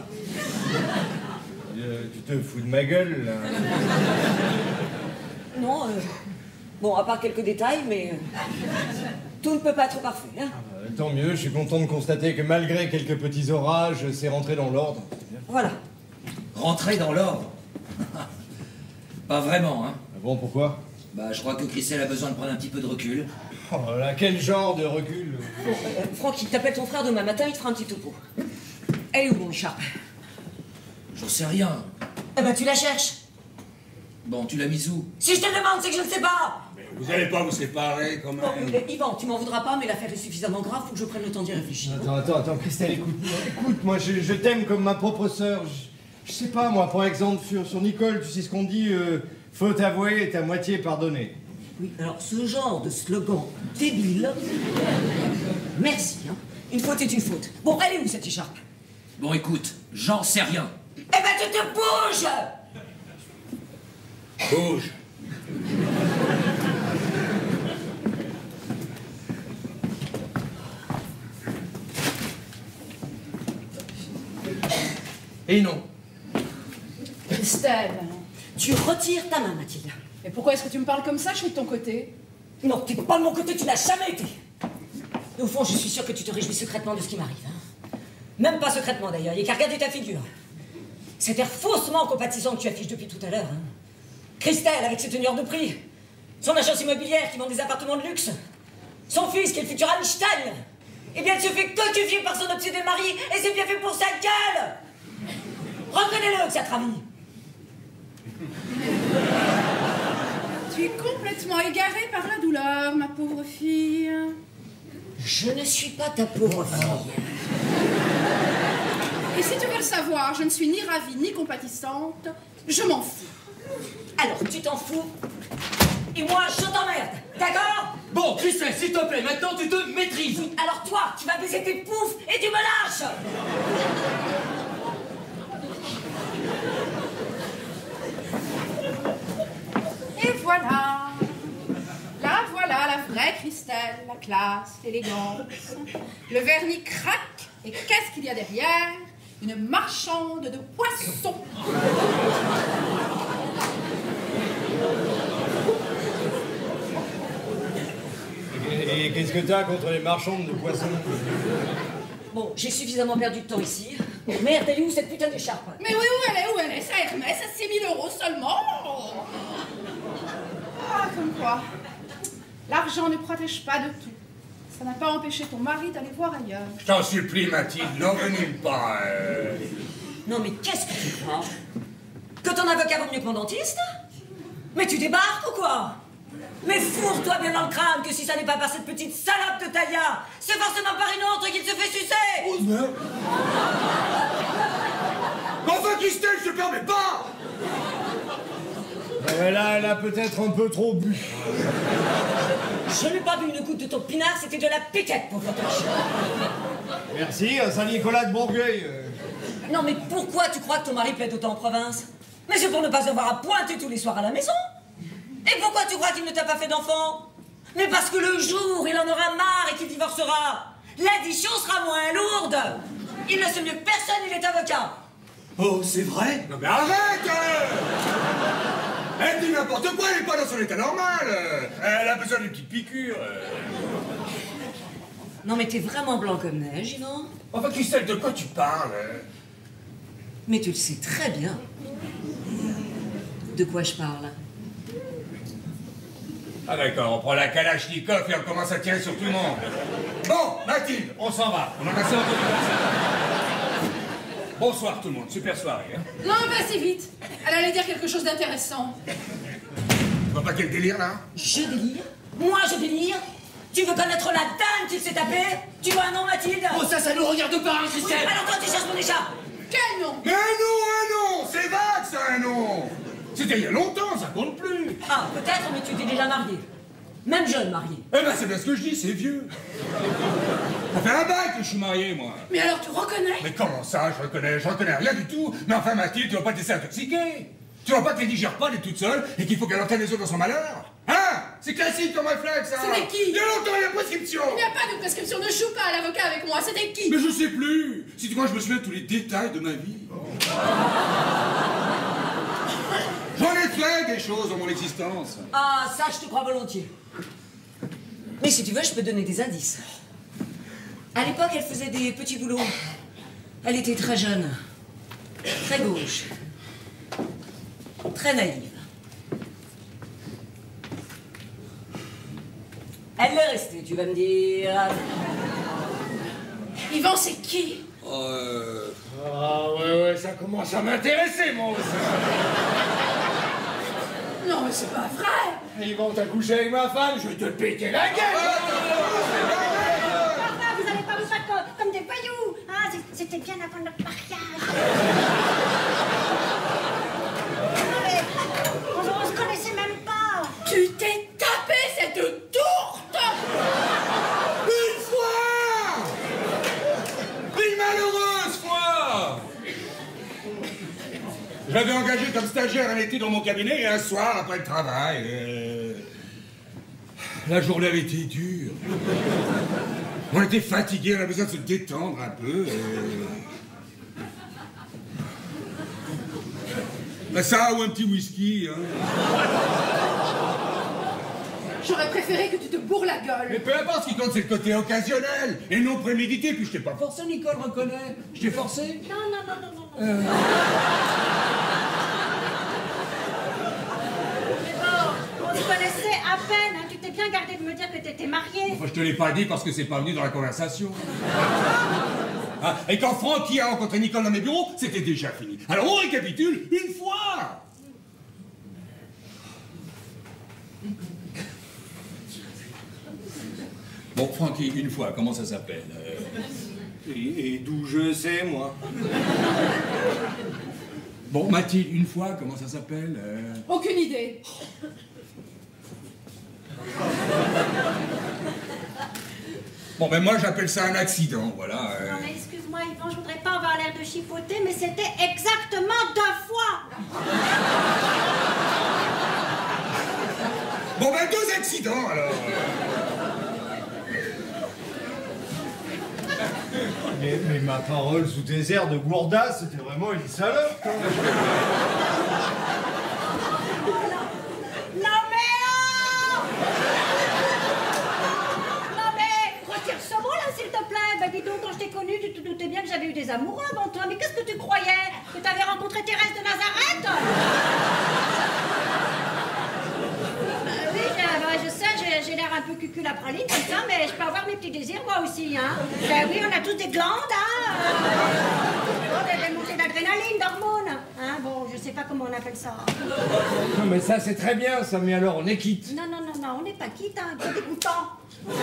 Speaker 3: Tu te fous de ma gueule, là?
Speaker 5: Non, bon, à part quelques détails, mais tout ne peut pas être parfait, hein.
Speaker 3: Tant mieux, je suis content de constater que malgré quelques petits orages, c'est rentré dans l'ordre.
Speaker 5: Voilà.
Speaker 7: Rentrer dans l'ordre? Pas vraiment, hein.
Speaker 3: Ah bon, pourquoi?
Speaker 7: Bah, je crois que Christelle a besoin de prendre un petit peu de recul.
Speaker 3: Oh là, quel genre de recul?
Speaker 5: Bon, Franck, il t'appelle ton frère demain matin, il te fera un petit topo. Elle est où, mon écharpe?
Speaker 7: J'en sais rien.
Speaker 5: Eh ben, tu la cherches.
Speaker 7: Bon, tu l'as mise où?
Speaker 5: Si je te demande, c'est que je ne sais pas.
Speaker 1: Mais vous allez pas vous séparer, quand même.
Speaker 5: Bon, Yvan, tu m'en voudras pas, mais l'affaire est suffisamment grave, faut que je prenne le temps d'y réfléchir.
Speaker 3: Attends, Christelle, écoute-moi, je t'aime comme ma propre sœur. Je sais pas, moi, par exemple, sur Nicole, tu sais ce qu'on dit, faute avouée est à moitié pardonnée.
Speaker 5: Oui, alors ce genre de slogan débile, merci, hein. Une faute est une faute. Bon, elle est où cette écharpe?
Speaker 7: Bon, écoute, j'en sais rien.
Speaker 5: Eh ben, tu te bouges!
Speaker 1: Bouge.
Speaker 7: Et non.
Speaker 2: Christelle.
Speaker 5: Tu retires ta main, Mathilde.
Speaker 2: Mais pourquoi est-ce que tu me parles comme ça? Je suis de ton côté.
Speaker 5: Non, t'es pas de mon côté, tu n'as jamais été. Et au fond, je suis sûre que tu te réjouis secrètement de ce qui m'arrive. Hein. Même pas secrètement, d'ailleurs. Il n'y a qu'à regarder ta figure. Cet air faussement compatissant que tu affiches depuis tout à l'heure. Hein. Christelle, avec ses tenues hors de prix. Son agence immobilière qui vend des appartements de luxe. Son fils, qui est le futur Einstein. Eh bien, elle se fait cotufier par son obsédé mari, et c'est bien fait pour sa gueule. Reconnais-le que ça te ravit.
Speaker 2: Tu es complètement égarée par la douleur, ma pauvre fille.
Speaker 5: Je ne suis pas ta pauvre fille.
Speaker 2: Et si tu veux le savoir, je ne suis ni ravie ni compatissante. Je m'en fous.
Speaker 5: Alors, tu t'en fous. Et moi, je t'emmerde. D'accord?
Speaker 7: Bon, Christelle, s'il te plaît, maintenant tu te maîtrises.
Speaker 5: Oui, alors toi, tu vas baiser tes poufs et tu me lâches.
Speaker 2: Et voilà. Là, voilà la vraie Christelle, la classe, l'élégance. Le vernis craque, et qu'est-ce qu'il y a derrière? Une marchande de poissons.
Speaker 3: Et qu'est-ce que t'as contre les marchandes de poissons?
Speaker 5: Bon, j'ai suffisamment perdu de temps ici. Merde, elle est où cette putain d'écharpe?
Speaker 2: Mais oui, où elle est? Ça Hermès, à 6 000 € seulement. Ah, comme quoi. L'argent ne protège pas de tout. Ça n'a pas empêché ton mari d'aller voir ailleurs.
Speaker 1: Je t'en supplie, Mathilde, n'envenime pas.
Speaker 5: Non, mais qu'est-ce que tu crois? Que ton avocat vaut mieux que mon dentiste? Mais tu débarques ou quoi? Mais fourre-toi bien dans le crâne que si ça n'est pas par cette petite salope de Talia, c'est forcément par une autre qu'il se fait sucer!
Speaker 1: Oh, merde. Mais enfin, Christelle, je te permets pas.
Speaker 3: Là, elle a peut-être un peu trop bu.
Speaker 5: Je n'ai pas bu une goutte de ton pinard, c'était de la piquette, pauvre toche.
Speaker 3: Merci, un Saint-Nicolas de Bourgueil.
Speaker 5: Non, mais pourquoi tu crois que ton mari plaide autant en province? Mais c'est pour ne pas avoir à pointer tous les soirs à la maison. Et pourquoi tu crois qu'il ne t'a pas fait d'enfant? Mais parce que le jour où il en aura marre et qu'il divorcera, l'addition sera moins lourde. Il ne sait mieux que personne, il est avocat.
Speaker 7: Oh, c'est vrai?
Speaker 1: Non mais arrête. Elle dit n'importe quoi, elle n'est pas dans son état normal. Elle a besoin d'une petite piqûre.
Speaker 5: Non mais t'es vraiment blanc comme neige, Yvan.
Speaker 1: Enfin, Christelle, de quoi tu parles?
Speaker 5: Mais tu le sais très bien. De quoi je parle?
Speaker 1: Ah d'accord, on prend la Kalachnikov et on commence à tirer sur tout le monde. Bon, Mathilde, on s'en va. On en a assez entendu. Bonsoir tout le monde, super soirée. Hein.
Speaker 2: Non, pas si vite. Elle allait dire quelque chose d'intéressant.
Speaker 1: Tu vois pas quel délire là?
Speaker 5: Je délire? Moi je délire? Tu Tu veux connaître la dame qui s'est tapée? Tu veux un nom, Mathilde?
Speaker 7: Oh, ça nous regarde pas, hein, Christelle.
Speaker 5: Alors toi, tu cherches mon écharpe.
Speaker 2: Quel nom?
Speaker 1: Mais un nom, c'est vague, ça, un nom. C'était il y a longtemps, ça compte plus.
Speaker 5: Ah, peut-être, mais tu t'es déjà marié. Même jeune marié.
Speaker 1: Eh ben, c'est bien ce que je dis, c'est vieux. Ça fait un bail que je suis marié, moi.
Speaker 2: Mais alors tu reconnais?
Speaker 1: Mais comment ça, je reconnais rien du tout. Mais enfin, Mathilde, tu vas pas te laisser intoxiquer. Tu vois pas qu'elle digère pas, elle est toute seule, et qu'il faut qu'elle entraîne les autres dans son malheur? Hein? C'est classique comme réflexe, ça.
Speaker 2: C'était qui?
Speaker 1: Il y a longtemps, il y a prescription.
Speaker 2: Il n'y a pas de prescription, ne joue pas à l'avocat avec moi, c'était qui?
Speaker 1: Mais je sais plus. Si tu vois, je me souviens de tous les détails de ma vie. J'en ai fait des choses dans mon existence.
Speaker 5: Ah, ça, je te crois volontiers. Mais si tu veux, je peux donner des indices. À l'époque, elle faisait des petits boulots. Elle était très jeune, très gauche, très naïve. Elle l'est restée, tu vas me dire.
Speaker 2: Yvan, c'est qui?
Speaker 1: Ah ouais, ça commence à m'intéresser, moi aussi.
Speaker 2: Non, mais c'est pas vrai.
Speaker 1: Ils vont t'accoucher avec ma femme, je vais te péter la gueule.
Speaker 4: Vous allez pas vous faire comme des voyous. Ah, c'était bien avant notre mariage. On se connaissait même pas.
Speaker 2: Tu t'es tapé cette tourte.
Speaker 1: Une fois. Une malheureuse fois. Je l'avais engagé comme stagiaire un été dans mon cabinet et un soir, après le travail, la journée avait été dure. On était fatigués, on avait besoin de se détendre un peu. Ben ça ou un petit whisky, hein.
Speaker 2: J'aurais préféré que tu te bourres la gueule.
Speaker 1: Mais peu importe, ce qui compte, c'est le côté occasionnel et non prémédité. Puis je t'ai pas forcé, Nicole, reconnais. Je t'ai forcé.
Speaker 4: Non. On se connaissait à peine, hein. Tu t'es bien gardé de me dire que t'étais mariée.
Speaker 1: Enfin, je te l'ai pas dit parce que c'est pas venu dans la conversation. Ah, et quand Francky a rencontré Nicole dans mes bureaux, c'était déjà fini. Alors on récapitule une fois. Bon, Francky, une fois, comment ça s'appelle?
Speaker 3: Et d'où je sais, moi?
Speaker 1: Bon, Mathilde, une fois, comment ça s'appelle?
Speaker 2: Aucune idée.
Speaker 1: Bon, ben moi, j'appelle ça un accident, voilà.
Speaker 4: Non mais excuse-moi Yvan, je voudrais pas avoir l'air de chipoter, mais c'était exactement 2 fois.
Speaker 1: Bon, ben 2 accidents, alors.
Speaker 3: Mais ma parole, sous tes airs de gourdasse, c'était vraiment une salope, toi.
Speaker 4: Non mais retire ce mot là s'il te plaît. Bah dis donc, quand je t'ai connue, tu te doutais bien que j'avais eu des amoureux avant toi. Mais qu'est-ce que tu croyais? Que t'avais rencontré Thérèse de Nazareth? Oui, je sais, j'ai l'air un peu cucul à praline comme ça, mais je peux avoir mes petits désirs moi aussi, hein. Ben oui, on a tous des glandes, hein. Des montées d'adrénaline, d'hormones. Hein, bon, je sais pas comment on appelle ça.
Speaker 3: Non, mais ça, c'est très bien, ça, mais alors, on est quitte.
Speaker 4: Non, on n'est pas quitte, hein, c'est dégoûtant. Hein?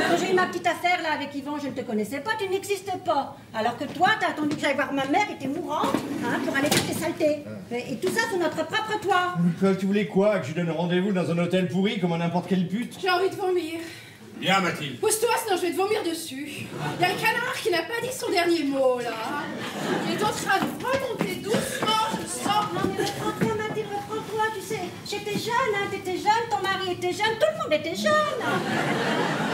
Speaker 4: Quand j'ai eu ma petite affaire là avec Yvan, je ne te connaissais pas, tu n'existais pas. Alors que toi, t'as attendu que j'aille voir ma mère, qui était mourante, hein, pour aller faire tes saletés. Et tout ça sous notre propre toit.
Speaker 3: Tu voulais quoi? Que je donne rendez-vous dans un hôtel pourri comme à n'importe quelle pute?
Speaker 2: J'ai envie de vomir.
Speaker 1: Bien, Mathilde.
Speaker 2: Pousse-toi, sinon je vais te vomir dessus. Il y a le canard qui n'a pas dit son dernier mot, là. Il est en train de remonter doucement, je sens.
Speaker 4: Non, mais reprends-toi, Mathilde, reprends-toi, tu sais. J'étais jeune, hein, t'étais jeune, ton mari était jeune, tout le monde était jeune.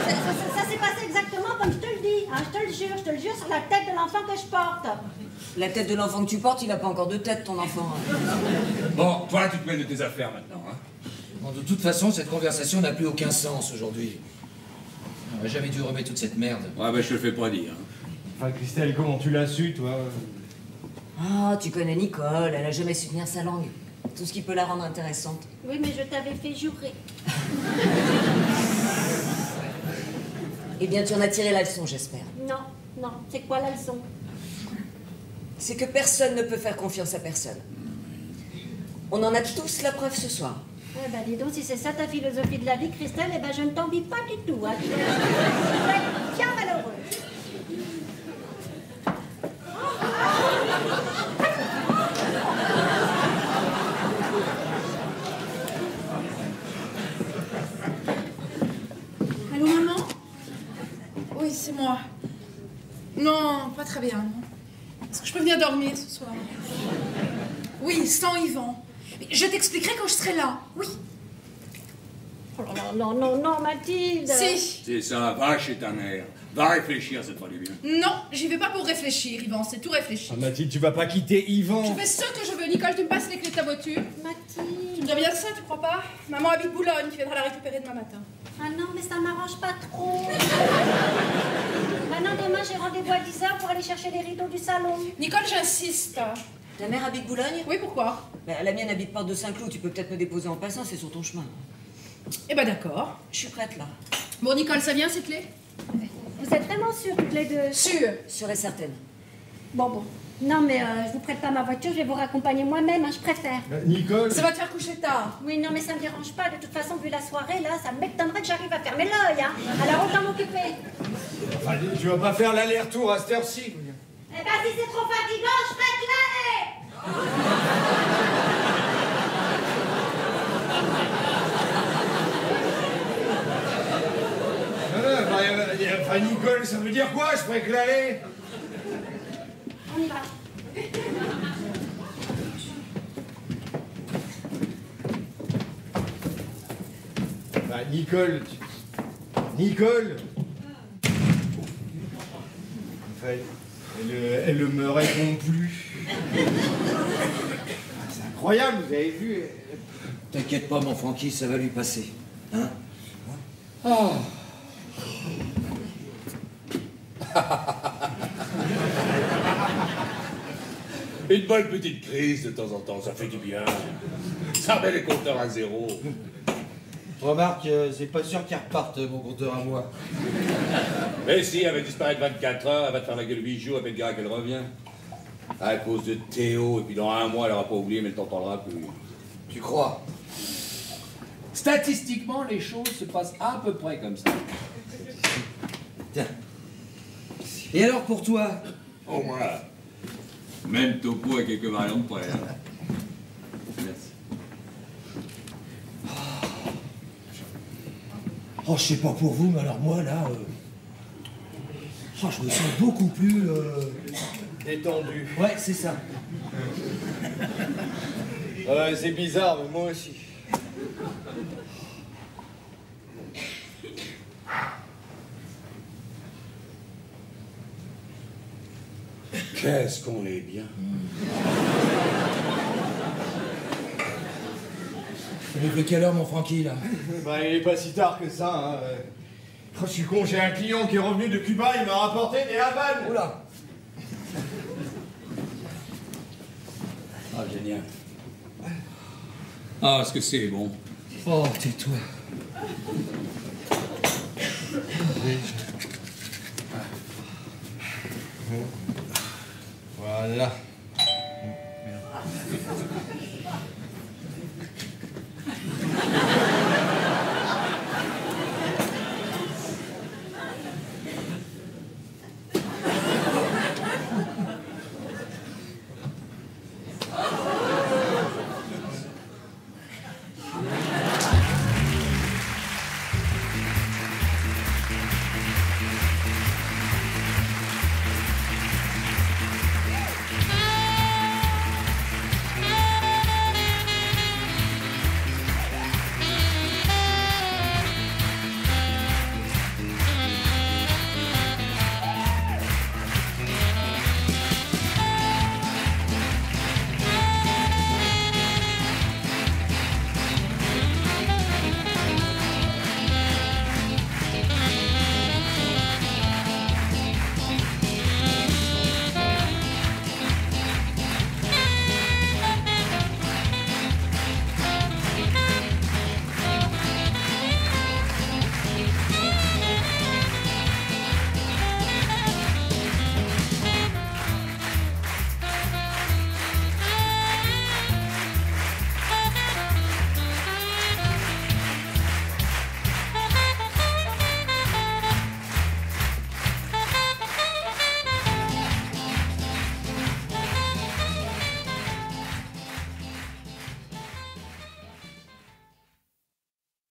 Speaker 4: Ça s'est passé exactement comme je te le dis, hein, je te le jure sur la tête de l'enfant que je porte.
Speaker 5: La tête de l'enfant que tu portes, il a pas encore de tête, ton enfant.
Speaker 1: Bon, toi, tu te mêles de tes affaires maintenant, hein.
Speaker 7: Bon, de toute façon, cette conversation n'a plus aucun sens aujourd'hui. On n'aurait jamais dû remettre toute cette merde.
Speaker 1: Ouais, ben je te le fais pas dire.
Speaker 3: Enfin, Christelle, comment tu l'as su, toi?
Speaker 5: Ah, tu connais Nicole, elle a jamais su tenir sa langue. Tout ce qui peut la rendre intéressante.
Speaker 4: Oui, mais je t'avais fait jurer.
Speaker 5: Eh bien, tu en as tiré la leçon, j'espère.
Speaker 4: Non, c'est quoi la leçon?
Speaker 5: C'est que personne ne peut faire confiance à personne. On en a tous la preuve ce soir.
Speaker 4: Eh ben dis donc, si c'est ça ta philosophie de la vie, Christelle, eh ben je ne t'envie pas du tout. Hein. Tu vas être bien malheureuse.
Speaker 2: Allô, maman? Oui, c'est moi. Non, pas très bien, non. Est-ce que je peux venir dormir ce soir? Oui, sans Yvan. Je t'expliquerai quand je serai là, oui.
Speaker 4: Oh là là, non, non, non, Mathilde.
Speaker 2: Si.
Speaker 1: C'est ça, va chez ta mère. Va réfléchir cette fois du bien.
Speaker 2: Non, j'y vais pas pour réfléchir, Yvan, c'est tout réfléchi.
Speaker 3: Ah, Mathilde, tu vas pas quitter Yvan.
Speaker 2: Je fais ce que je veux. Nicole, tu me passes les clés de ta voiture?
Speaker 4: Mathilde.
Speaker 2: Tu me dois bien ça, tu crois pas? Maman habite Boulogne, tu viendras la récupérer demain matin.
Speaker 4: Ah non, mais ça m'arrange pas trop. Maintenant, demain, j'ai rendez-vous à 10h pour aller chercher les rideaux du salon.
Speaker 2: Nicole, j'insiste.
Speaker 5: Ta mère habite Boulogne?
Speaker 2: Oui, pourquoi?
Speaker 5: Ben, la mienne habite Porte de Saint-Cloud, tu peux peut-être me déposer en passant, c'est sur ton chemin.
Speaker 2: Eh ben d'accord.
Speaker 5: Je suis prête là.
Speaker 2: Bon, Nicole, ça vient ces clés?
Speaker 4: Vous êtes vraiment sûrs toutes les deux?
Speaker 2: Sûre.
Speaker 5: Sûre et certaine.
Speaker 4: Bon. Non, mais je vous prête pas ma voiture, je vais vous raccompagner moi-même, hein, je préfère.
Speaker 3: Nicole.
Speaker 2: Ça va te faire coucher tard.
Speaker 4: Oui, non, mais ça me dérange pas. De toute façon, vu la soirée, là, ça m'étonnerait que j'arrive à fermer l'œil, hein. Alors, autant m'occuper.
Speaker 3: Enfin, tu vas pas faire l'aller-retour à cette heure-ci.
Speaker 4: Eh ben, si c'est trop fatigant, je ferai
Speaker 3: Enfin, Nicole, ça veut dire quoi? Je ferais que l'aller.
Speaker 4: On y va.
Speaker 3: Bah, Nicole. Nicole. Enfin, elle me répond plus. C'est incroyable, vous avez vu?
Speaker 7: T'inquiète pas, mon Francky, ça va lui passer. Hein?
Speaker 3: Oh.
Speaker 1: Une bonne petite crise de temps en temps, ça fait du bien. Ça met les compteurs à zéro.
Speaker 10: Remarque, c'est pas sûr qu'il reparte, mon compteur à moi.
Speaker 1: Mais si, elle va disparaître 24 heures, elle va te faire la gueule 8 jours, et puis elle dira qu'elle revient. À cause de Théo, et puis dans un mois, elle aura pas oublié, mais elle t'en parlera plus.
Speaker 10: Tu crois?
Speaker 6: Statistiquement, les choses se passent à peu près comme ça.
Speaker 7: Tiens. Et alors pour toi?
Speaker 1: Au moins. Même topo à quelques variantes près. Hein. Merci.
Speaker 10: Oh, je sais pas pour vous, mais alors moi, là... Oh, je me sens beaucoup plus...
Speaker 3: Détendu.
Speaker 10: Ouais, c'est ça.
Speaker 3: Ouais, c'est bizarre, mais moi aussi.
Speaker 1: Qu'est-ce qu'on est bien.
Speaker 7: Il est de quelle heure, mon Francky, là?
Speaker 3: Bah, il est pas si tard que ça, hein. Oh, je suis con, j'ai un client qui est revenu de Cuba, il m'a rapporté des Havanes.
Speaker 7: Oula!
Speaker 1: Ah, génial. Ah, est-ce que c'est bon?
Speaker 7: Oh, tais-toi.
Speaker 3: Voilà.